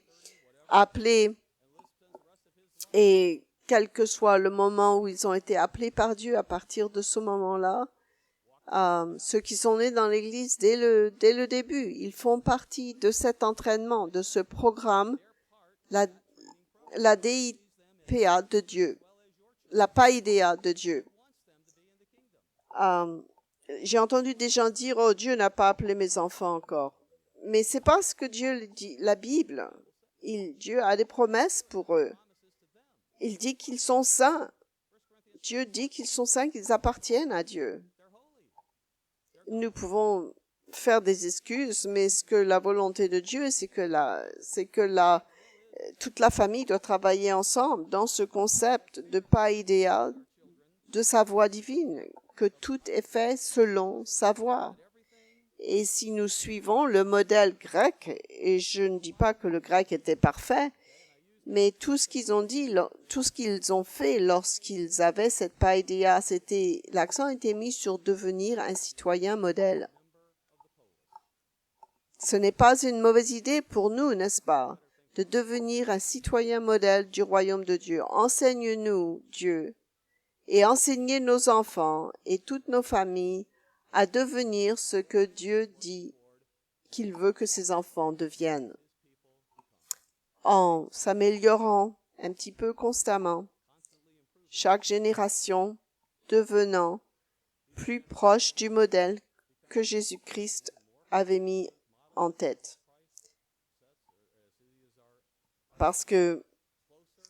appelés et quel que soit le moment où ils ont été appelés par Dieu, à partir de ce moment-là, ceux qui sont nés dans l'Église dès le début, ils font partie de cet entraînement, de ce programme, la DIPA de Dieu, la païdéa de Dieu. J'ai entendu des gens dire, oh, Dieu n'a pas appelé mes enfants encore. Mais c'est parce que Dieu dit, la Bible, Dieu a des promesses pour eux. Il dit qu'ils sont saints. Dieu dit qu'ils sont saints, qu'ils appartiennent à Dieu. Nous pouvons faire des excuses, mais ce que la volonté de Dieu, c'est que toute la famille doit travailler ensemble dans ce concept de païdéa, de sa voie divine, que tout est fait selon sa voie. Et si nous suivons le modèle grec, et je ne dis pas que le grec était parfait, mais tout ce qu'ils ont dit, tout ce qu'ils ont fait lorsqu'ils avaient cette païdéa, l'accent était mis sur devenir un citoyen modèle. Ce n'est pas une mauvaise idée pour nous, n'est-ce pas, de devenir un citoyen modèle du royaume de Dieu. Enseigne-nous, Dieu, et enseignez nos enfants et toutes nos familles à devenir ce que Dieu dit qu'il veut que ses enfants deviennent, en s'améliorant un petit peu constamment, chaque génération devenant plus proche du modèle que Jésus-Christ avait mis en tête. Parce que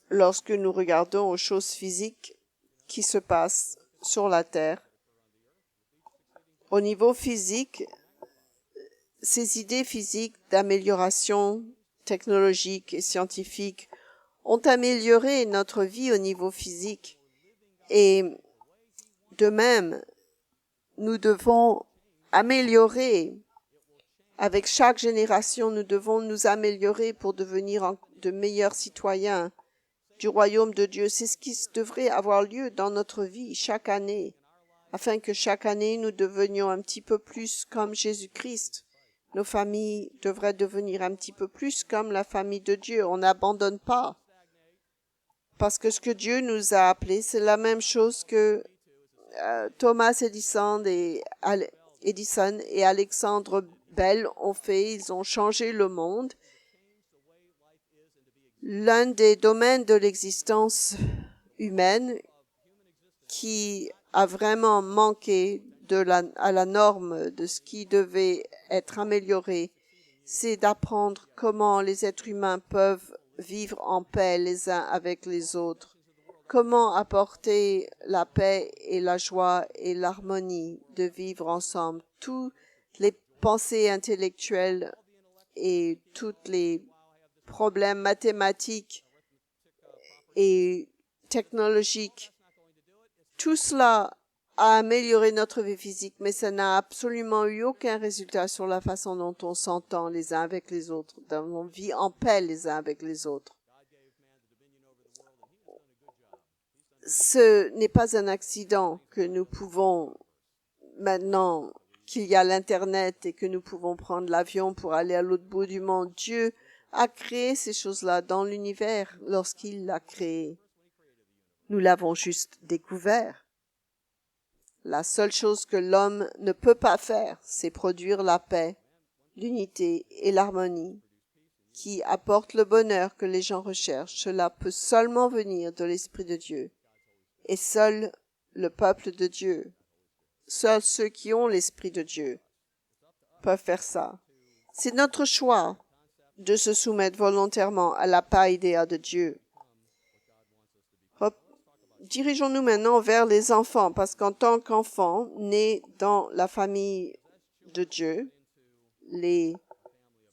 lorsque nous regardons aux choses physiques qui se passent sur la terre, au niveau physique, ces idées physiques d'amélioration technologique et scientifique ont amélioré notre vie au niveau physique. Et de même, nous devons améliorer. Avec chaque génération, nous devons nous améliorer pour devenir de meilleurs citoyens du royaume de Dieu. C'est ce qui devrait avoir lieu dans notre vie chaque année, afin que chaque année nous devenions un petit peu plus comme Jésus-Christ. nos familles devraient devenir un petit peu plus comme la famille de Dieu. On n'abandonne pas. Parce que ce que Dieu nous a appelés, c'est la même chose que Thomas Edison et Alexandre Bell ont fait. Ils ont changé le monde. L'un des domaines de l'existence humaine qui a vraiment manqué à la norme de ce qui devait être amélioré, c'est d'apprendre comment les êtres humains peuvent vivre en paix les uns avec les autres, comment apporter la paix et la joie et l'harmonie de vivre ensemble. Toutes les pensées intellectuelles et tous les problèmes mathématiques et technologiques, tout cela a amélioré notre vie physique, mais ça n'a absolument eu aucun résultat sur la façon dont on s'entend les uns avec les autres, dont on vit en paix les uns avec les autres. Ce n'est pas un accident que nous pouvons, maintenant qu'il y a l'Internet et que nous pouvons prendre l'avion pour aller à l'autre bout du monde. Dieu a créé ces choses-là dans l'univers lorsqu'il l'a créé. Nous l'avons juste découvert. La seule chose que l'homme ne peut pas faire, c'est produire la paix, l'unité et l'harmonie qui apportent le bonheur que les gens recherchent. Cela peut seulement venir de l'Esprit de Dieu. Et seul le peuple de Dieu, seuls ceux qui ont l'Esprit de Dieu peuvent faire ça. C'est notre choix de se soumettre volontairement à la païdéa de Dieu. Dirigeons-nous maintenant vers les enfants, parce qu'en tant qu'enfants nés dans la famille de Dieu, les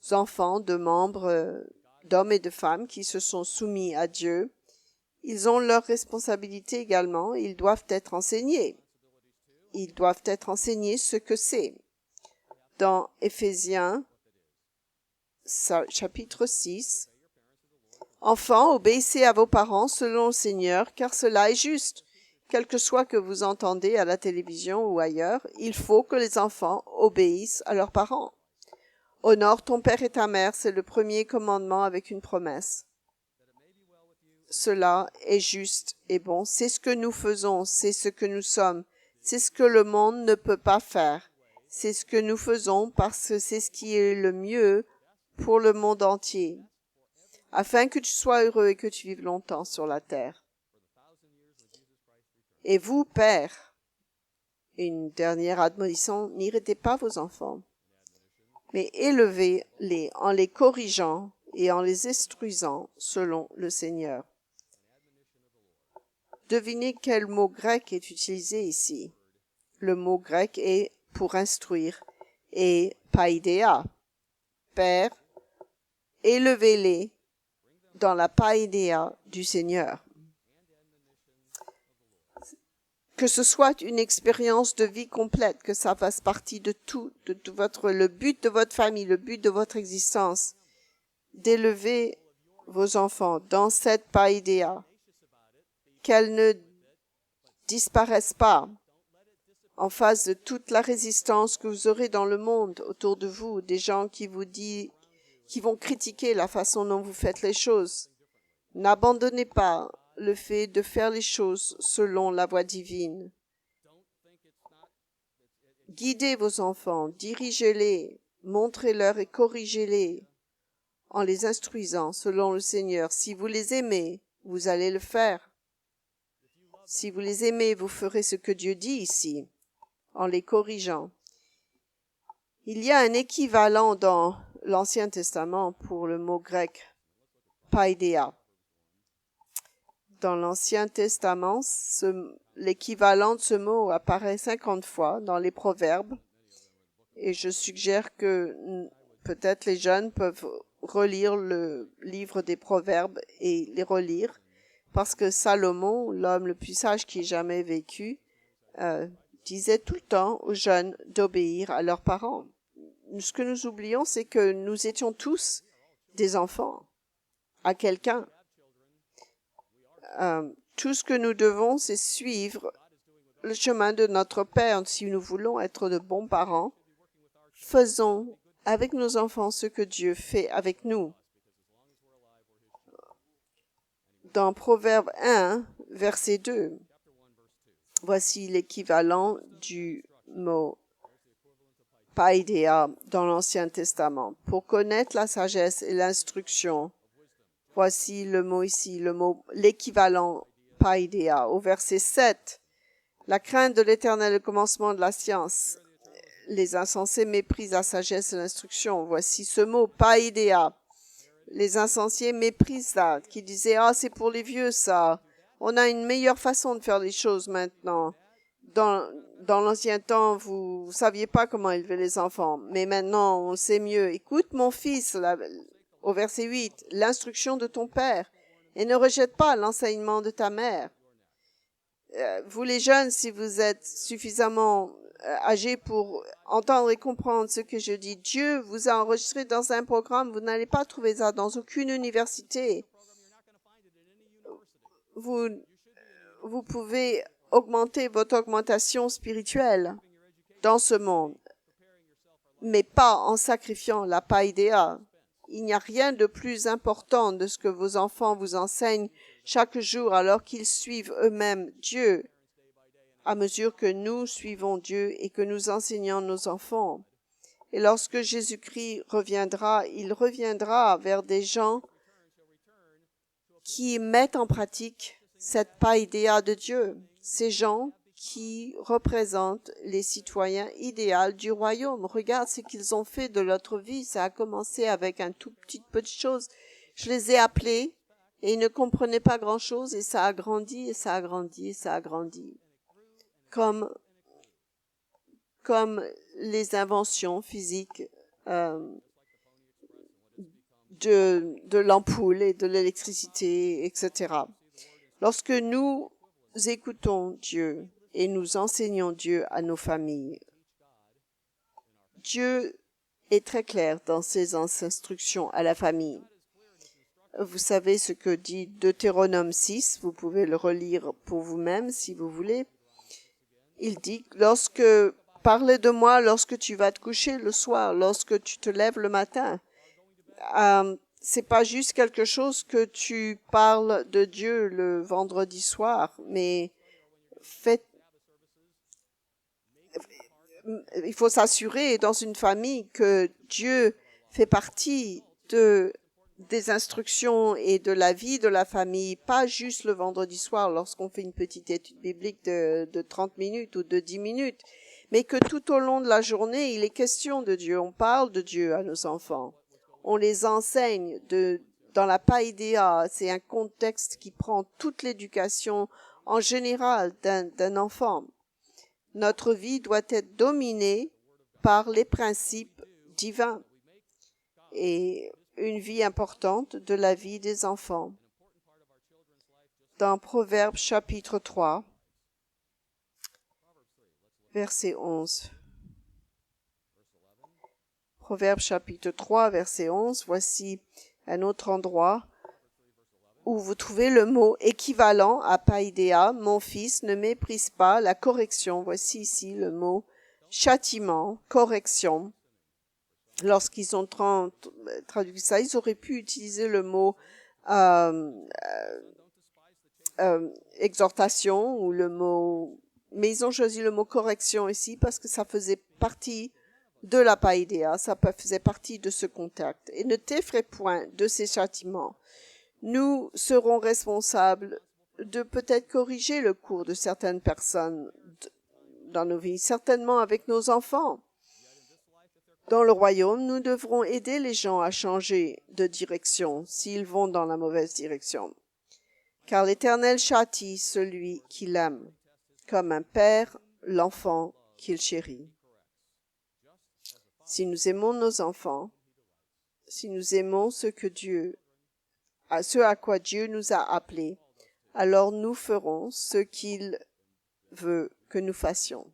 enfants de membres d'hommes et de femmes qui se sont soumis à Dieu, ils ont leurs responsabilités également. Ils doivent être enseignés. Ils doivent être enseignés ce que c'est. Dans Éphésiens, chapitre 6, enfants, obéissez à vos parents selon le Seigneur, car cela est juste. Quel que soit que vous entendez à la télévision ou ailleurs, il faut que les enfants obéissent à leurs parents. Honore ton père et ta mère, c'est le premier commandement avec une promesse. Cela est juste et bon. C'est ce que nous faisons, c'est ce que nous sommes. C'est ce que le monde ne peut pas faire. C'est ce que nous faisons parce que c'est ce qui est le mieux pour le monde entier, afin que tu sois heureux et que tu vives longtemps sur la terre. Et vous, pères, une dernière admonition, n'irritez pas vos enfants, mais élevez-les en les corrigeant et en les instruisant selon le Seigneur. Devinez quel mot grec est utilisé ici. Le mot grec est pour instruire et païdéa. Père, élevez-les dans la païdéa du Seigneur. Que ce soit une expérience de vie complète, que ça fasse partie de tout, le but de votre famille, le but de votre existence, d'élever vos enfants dans cette païdéa, qu'elles ne disparaissent pas en face de toute la résistance que vous aurez dans le monde autour de vous, des gens qui vont critiquer la façon dont vous faites les choses. N'abandonnez pas le fait de faire les choses selon la voie divine. Guidez vos enfants, dirigez-les, montrez-leur et corrigez-les en les instruisant selon le Seigneur. Si vous les aimez, vous allez le faire. Si vous les aimez, vous ferez ce que Dieu dit ici, en les corrigeant. Il y a un équivalent dans l'Ancien Testament pour le mot grec païdéa. Dans l'Ancien Testament, l'équivalent de ce mot apparaît 50 fois dans les Proverbes. Et je suggère que peut-être les jeunes peuvent relire le livre des Proverbes et les relire. Parce que Salomon, l'homme le plus sage qui ait jamais vécu, disait tout le temps aux jeunes d'obéir à leurs parents. Ce que nous oublions, c'est que nous étions tous des enfants à quelqu'un. Tout ce que nous devons, c'est suivre le chemin de notre Père. Si nous voulons être de bons parents, faisons avec nos enfants ce que Dieu fait avec nous. Dans Proverbe 1, verset 2, voici l'équivalent du mot paideia dans l'Ancien Testament. Pour connaître la sagesse et l'instruction, voici le mot ici, l'équivalent paideia. Au verset 7, la crainte de l'Éternel, le commencement de la science. Les insensés méprisent la sagesse et l'instruction. Voici ce mot paideia. Les insensés méprisent ça, qui disaient « Ah, c'est pour les vieux, ça. On a une meilleure façon de faire les choses maintenant. Dans l'ancien temps, vous ne saviez pas comment élever les enfants, mais maintenant, on sait mieux. Écoute, mon fils, là, au verset 8, l'instruction de ton père, et ne rejette pas l'enseignement de ta mère. » Vous les jeunes, si vous êtes suffisamment âgés pour entendre et comprendre ce que je dis, Dieu vous a enregistré dans un programme, vous n'allez pas trouver ça dans aucune université. Vous pouvez augmenter votre augmentation spirituelle dans ce monde, mais pas en sacrifiant la paideia. Il n'y a rien de plus important de ce que vos enfants vous enseignent chaque jour alors qu'ils suivent eux-mêmes Dieu à mesure que nous suivons Dieu et que nous enseignons nos enfants. Et lorsque Jésus-Christ reviendra, il reviendra vers des gens qui mettent en pratique cette paideia de Dieu. Ces gens qui représentent les citoyens idéaux du royaume. Regarde ce qu'ils ont fait de notre vie. Ça a commencé avec un tout petite chose. Je les ai appelés et ils ne comprenaient pas grand-chose et ça a grandi et ça a grandi et ça a grandi. Comme les inventions physiques de l'ampoule et de l'électricité, etc. Lorsque nous écoutons Dieu et nous enseignons Dieu à nos familles, Dieu est très clair dans ses instructions à la famille. Vous savez ce que dit Deutéronome 6, vous pouvez le relire pour vous-même si vous voulez. Il dit, parlez de moi lorsque tu vas te coucher le soir, lorsque tu te lèves le matin. C'est pas juste quelque chose que tu parles de Dieu le vendredi soir, mais il faut s'assurer dans une famille que Dieu fait partie des instructions et de la vie de la famille, pas juste le vendredi soir lorsqu'on fait une petite étude biblique de 30 minutes ou de 10 minutes, mais que tout au long de la journée, il est question de Dieu. On parle de Dieu à nos enfants. On les enseigne dans la paideia. C'est un contexte qui prend toute l'éducation en général d'un enfant. Notre vie doit être dominée par les principes divins et une vie importante de la vie des enfants. Dans Proverbes chapitre 3, verset 11. Proverbes chapitre 3, verset 11, voici un autre endroit où vous trouvez le mot équivalent à paideia. Mon fils, ne méprise pas la correction. Voici ici le mot châtiment, correction. Lorsqu'ils ont traduit ça, ils auraient pu utiliser le mot exhortation ou le mot... Mais ils ont choisi le mot correction ici parce que ça faisait partie de la paideia, ça faisait partie de ce contact. Et ne t'effraie point de ces châtiments. Nous serons responsables de peut-être corriger le cours de certaines personnes dans nos vies, certainement avec nos enfants. Dans le royaume, nous devrons aider les gens à changer de direction s'ils vont dans la mauvaise direction. Car l'Éternel châtie celui qui l'aime, comme un père l'enfant qu'il chérit. Si nous aimons nos enfants, si nous aimons ce à quoi Dieu nous a appelés, alors nous ferons ce qu'il veut que nous fassions.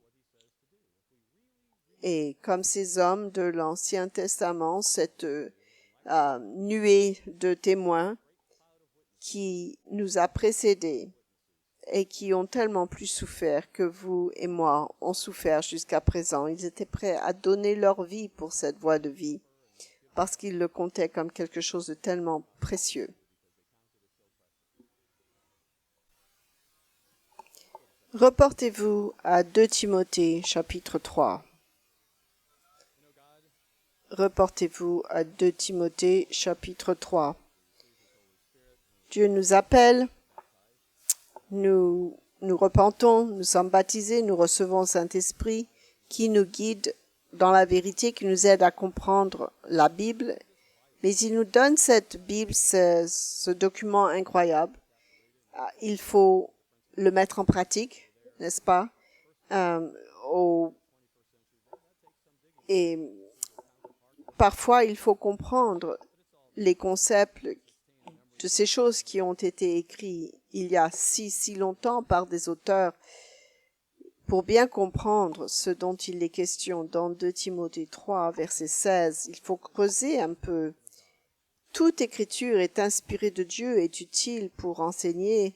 Et comme ces hommes de l'Ancien Testament, cette nuée de témoins qui nous a précédés, et qui ont tellement plus souffert que vous et moi ont souffert jusqu'à présent. Ils étaient prêts à donner leur vie pour cette voie de vie parce qu'ils le comptaient comme quelque chose de tellement précieux. Reportez-vous à 2 Timothée chapitre 3. Reportez-vous à 2 Timothée chapitre 3. Dieu nous appelle, nous repentons, nous sommes baptisés, nous recevons le Saint-Esprit qui nous guide dans la vérité, qui nous aide à comprendre la Bible. Mais il nous donne cette Bible, ce document incroyable. Il faut le mettre en pratique, n'est-ce pas? Et parfois, il faut comprendre les concepts de ces choses qui ont été écrites il y a si longtemps par des auteurs pour bien comprendre ce dont il est question dans 2 Timothée 3, verset 16. Il faut creuser un peu. Toute écriture est inspirée de Dieu et est utile pour enseigner,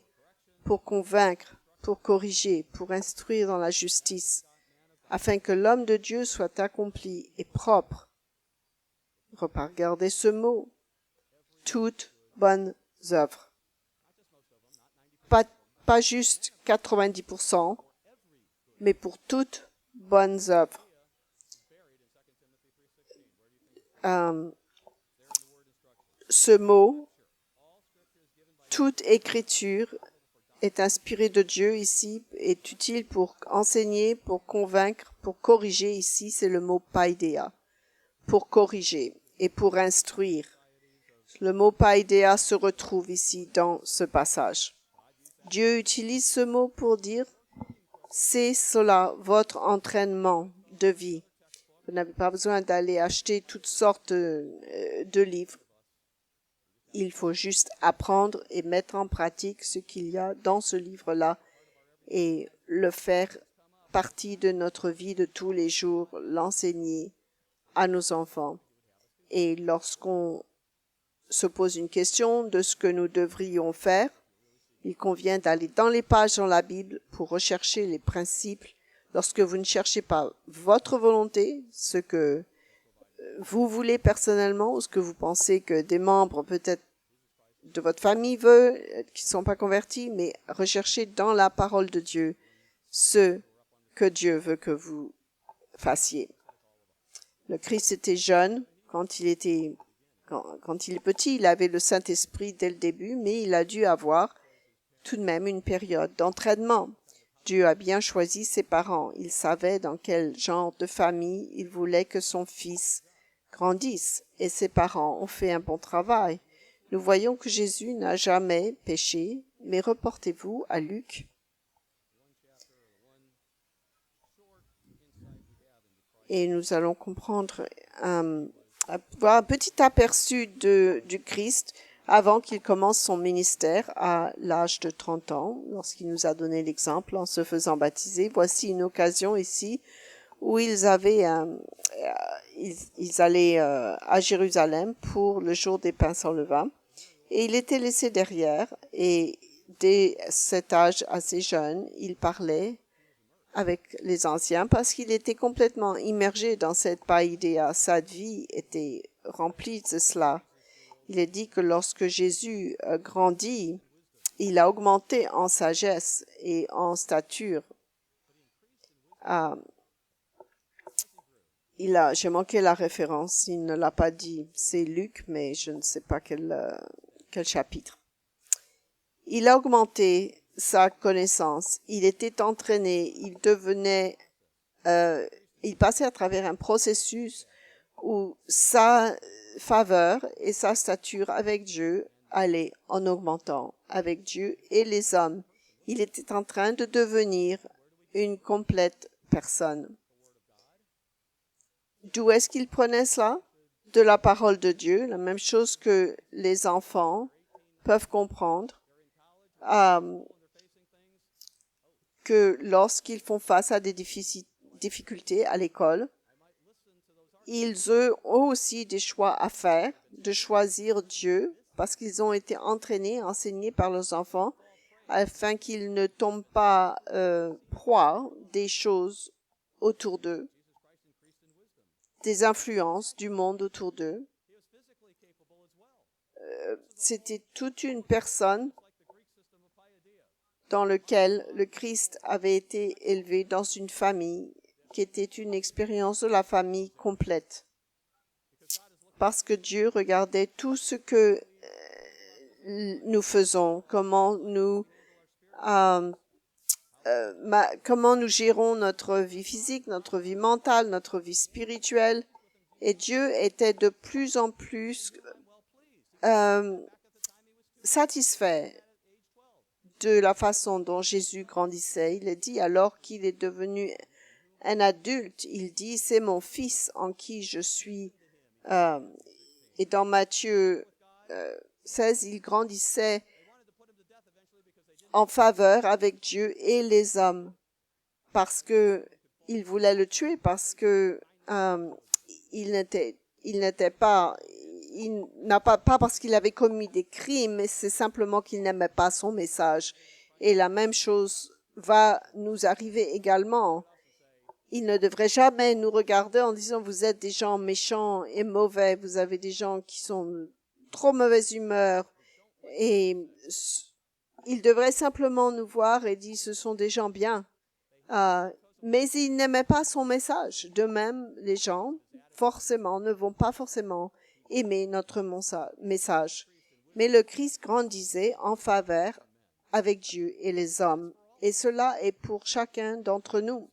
pour convaincre, pour corriger, pour instruire dans la justice, afin que l'homme de Dieu soit accompli et propre. Regardez ce mot. Toutes bonnes œuvres. Pas juste 90%, mais pour toutes bonnes œuvres. Ce mot, toute écriture est inspirée de Dieu ici, est utile pour enseigner, pour convaincre, pour corriger. Ici, c'est le mot paideia, pour corriger et pour instruire. Le mot paideia se retrouve ici dans ce passage. Dieu utilise ce mot pour dire « c'est cela votre entraînement de vie ». Vous n'avez pas besoin d'aller acheter toutes sortes de livres. Il faut juste apprendre et mettre en pratique ce qu'il y a dans ce livre-là et le faire partie de notre vie de tous les jours, l'enseigner à nos enfants. Et lorsqu'on se pose une question de ce que nous devrions faire, il convient d'aller dans les pages dans la Bible pour rechercher les principes. Lorsque vous ne cherchez pas votre volonté, ce que vous voulez personnellement ou ce que vous pensez que des membres peut-être de votre famille veulent, qui ne sont pas convertis, mais recherchez dans la parole de Dieu ce que Dieu veut que vous fassiez. Le Christ était jeune quand il est petit, il avait le Saint-Esprit dès le début, mais il a dû avoir tout de même une période d'entraînement. Dieu a bien choisi ses parents. Il savait dans quel genre de famille il voulait que son fils grandisse, et ses parents ont fait un bon travail. Nous voyons que Jésus n'a jamais péché, mais reportez-vous à Luc. Et nous allons comprendre, avoir un petit aperçu du Christ avant qu'il commence son ministère à l'âge de 30 ans, lorsqu'il nous a donné l'exemple en se faisant baptiser. Voici une occasion ici où ils allaient à Jérusalem pour le jour des pains sans levain. Et il était laissé derrière, et dès cet âge assez jeune, il parlait avec les anciens parce qu'il était complètement immergé dans cette paideia. Sa vie était remplie de cela. Il est dit que lorsque Jésus grandit, il a augmenté en sagesse et en stature. J'ai manqué la référence, il ne l'a pas dit. C'est Luc, mais je ne sais pas quel chapitre. Il a augmenté sa connaissance, il était entraîné, il passait à travers un processus où sa faveur et sa stature avec Dieu allaient en augmentant avec Dieu et les hommes. Il était en train de devenir une complète personne. D'où est-ce qu'il prenait cela? De la parole de Dieu, la même chose que les enfants peuvent comprendre, que lorsqu'ils font face à des difficultés à l'école, ils ont aussi des choix à faire, de choisir Dieu, parce qu'ils ont été entraînés, enseignés par leurs enfants afin qu'ils ne tombent pas proie des choses autour d'eux, des influences du monde autour d'eux. C'était toute une personne dans laquelle le Christ avait été élevé dans une famille qui était une expérience de la famille complète. Parce que Dieu regardait tout ce que nous faisons, comment nous gérons notre vie physique, notre vie mentale, notre vie spirituelle. Et Dieu était de plus en plus satisfait de la façon dont Jésus grandissait. Il a dit, alors qu'il est devenu un adulte, il dit, c'est mon fils en qui je suis. Et dans Matthieu 16, il grandissait en faveur avec Dieu et les hommes parce que il voulait le tuer, parce que il n'a pas parce qu'il avait commis des crimes, mais c'est simplement qu'il n'aimait pas son message. Et la même chose va nous arriver également. Il ne devrait jamais nous regarder en disant vous êtes des gens méchants et mauvais, vous avez des gens qui sont trop mauvaise humeur, et il devrait simplement nous voir et dire ce sont des gens bien. Mais il n'aimait pas son message. De même, les gens forcément ne vont pas forcément aimer notre message. Mais le Christ grandissait en faveur avec Dieu et les hommes. Et cela est pour chacun d'entre nous.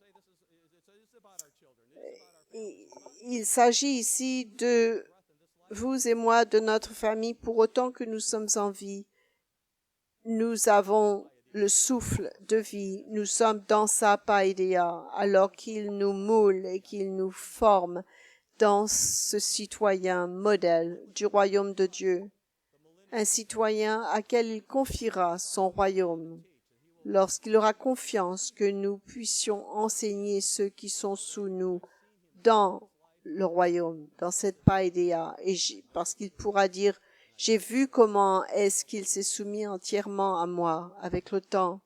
Il s'agit ici de vous et moi, de notre famille, pour autant que nous sommes en vie. Nous avons le souffle de vie. Nous sommes dans sa paideia, alors qu'il nous moule et qu'il nous forme dans ce citoyen modèle du royaume de Dieu. Un citoyen à quel il confiera son royaume, lorsqu'il aura confiance que nous puissions enseigner ceux qui sont sous nous dans le royaume, dans cette paideia, et parce qu'il pourra dire j'ai vu comment est-ce qu'il s'est soumis entièrement à moi avec le temps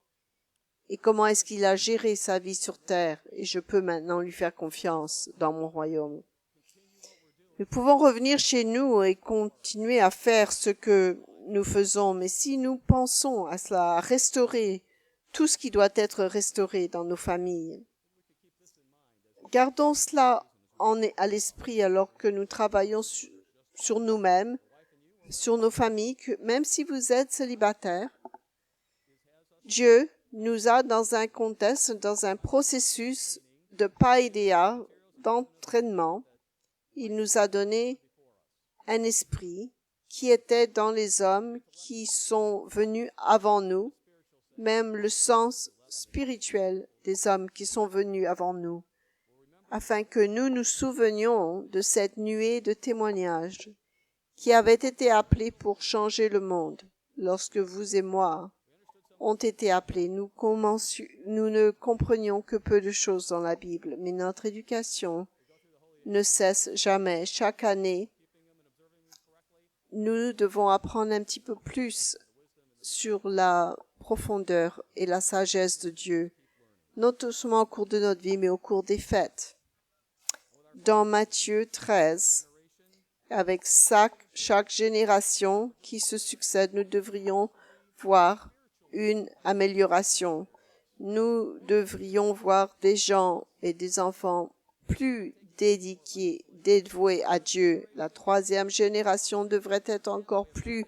et comment est-ce qu'il a géré sa vie sur terre et je peux maintenant lui faire confiance dans mon royaume. Nous pouvons revenir chez nous et continuer à faire ce que nous faisons, mais si nous pensons à cela, à restaurer tout ce qui doit être restauré dans nos familles, gardons cela à l'esprit alors que nous travaillons sur nous-mêmes, sur nos familles, que même si vous êtes célibataire, Dieu nous a dans un contexte, dans un processus de paideia, d'entraînement. Il nous a donné un esprit qui était dans les hommes qui sont venus avant nous, même le sens spirituel des hommes qui sont venus avant nous, afin que nous nous souvenions de cette nuée de témoignages qui avait été appelé pour changer le monde. Lorsque vous et moi ont été appelés, nous ne comprenions que peu de choses dans la Bible, mais notre éducation ne cesse jamais. Chaque année, nous devons apprendre un petit peu plus sur la profondeur et la sagesse de Dieu, non seulement au cours de notre vie, mais au cours des fêtes. Dans Matthieu 13, avec chaque génération qui se succède, nous devrions voir une amélioration. Nous devrions voir des gens et des enfants plus dévoués à Dieu. La troisième génération devrait être encore plus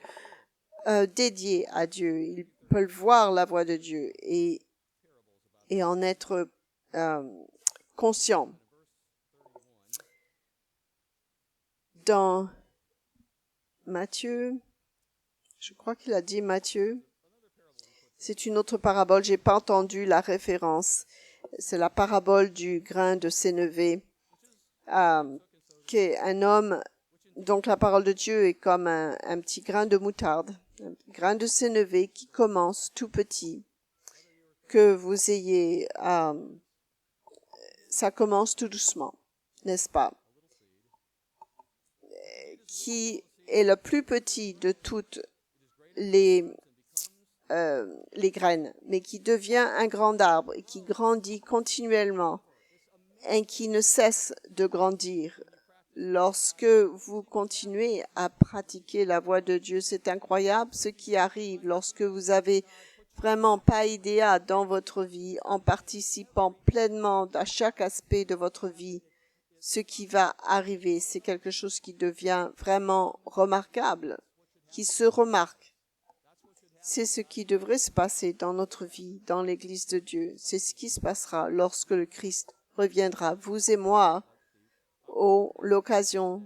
dédiée à Dieu. Ils peuvent voir la voix de Dieu et en être conscients. Dans Matthieu, je crois qu'il a dit Matthieu, c'est une autre parabole, j'ai pas entendu la référence. C'est la parabole du grain de sénévé, qui est un homme, donc la parole de Dieu est comme un petit grain de moutarde, un grain de sénévé qui commence tout petit, que vous ayez, ça commence tout doucement, n'est-ce pas? Qui est le plus petit de toutes les les graines, mais qui devient un grand arbre et qui grandit continuellement et qui ne cesse de grandir. Lorsque vous continuez à pratiquer la voie de Dieu, c'est incroyable ce qui arrive lorsque vous avez vraiment païdéa dans votre vie, en participant pleinement à chaque aspect de votre vie. Ce qui va arriver, c'est quelque chose qui devient vraiment remarquable, qui se remarque. C'est ce qui devrait se passer dans notre vie, dans l'Église de Dieu. C'est ce qui se passera lorsque le Christ reviendra. Vous et moi ont l'occasion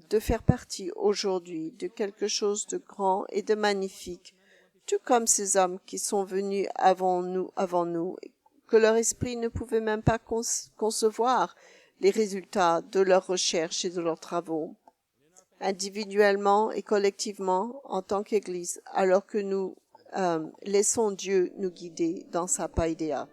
de faire partie aujourd'hui de quelque chose de grand et de magnifique, tout comme ces hommes qui sont venus avant nous, que leur esprit ne pouvait même pas concevoir les résultats de leurs recherches et de leurs travaux, individuellement et collectivement en tant qu'Église, alors que nous laissons Dieu nous guider dans sa païdéa.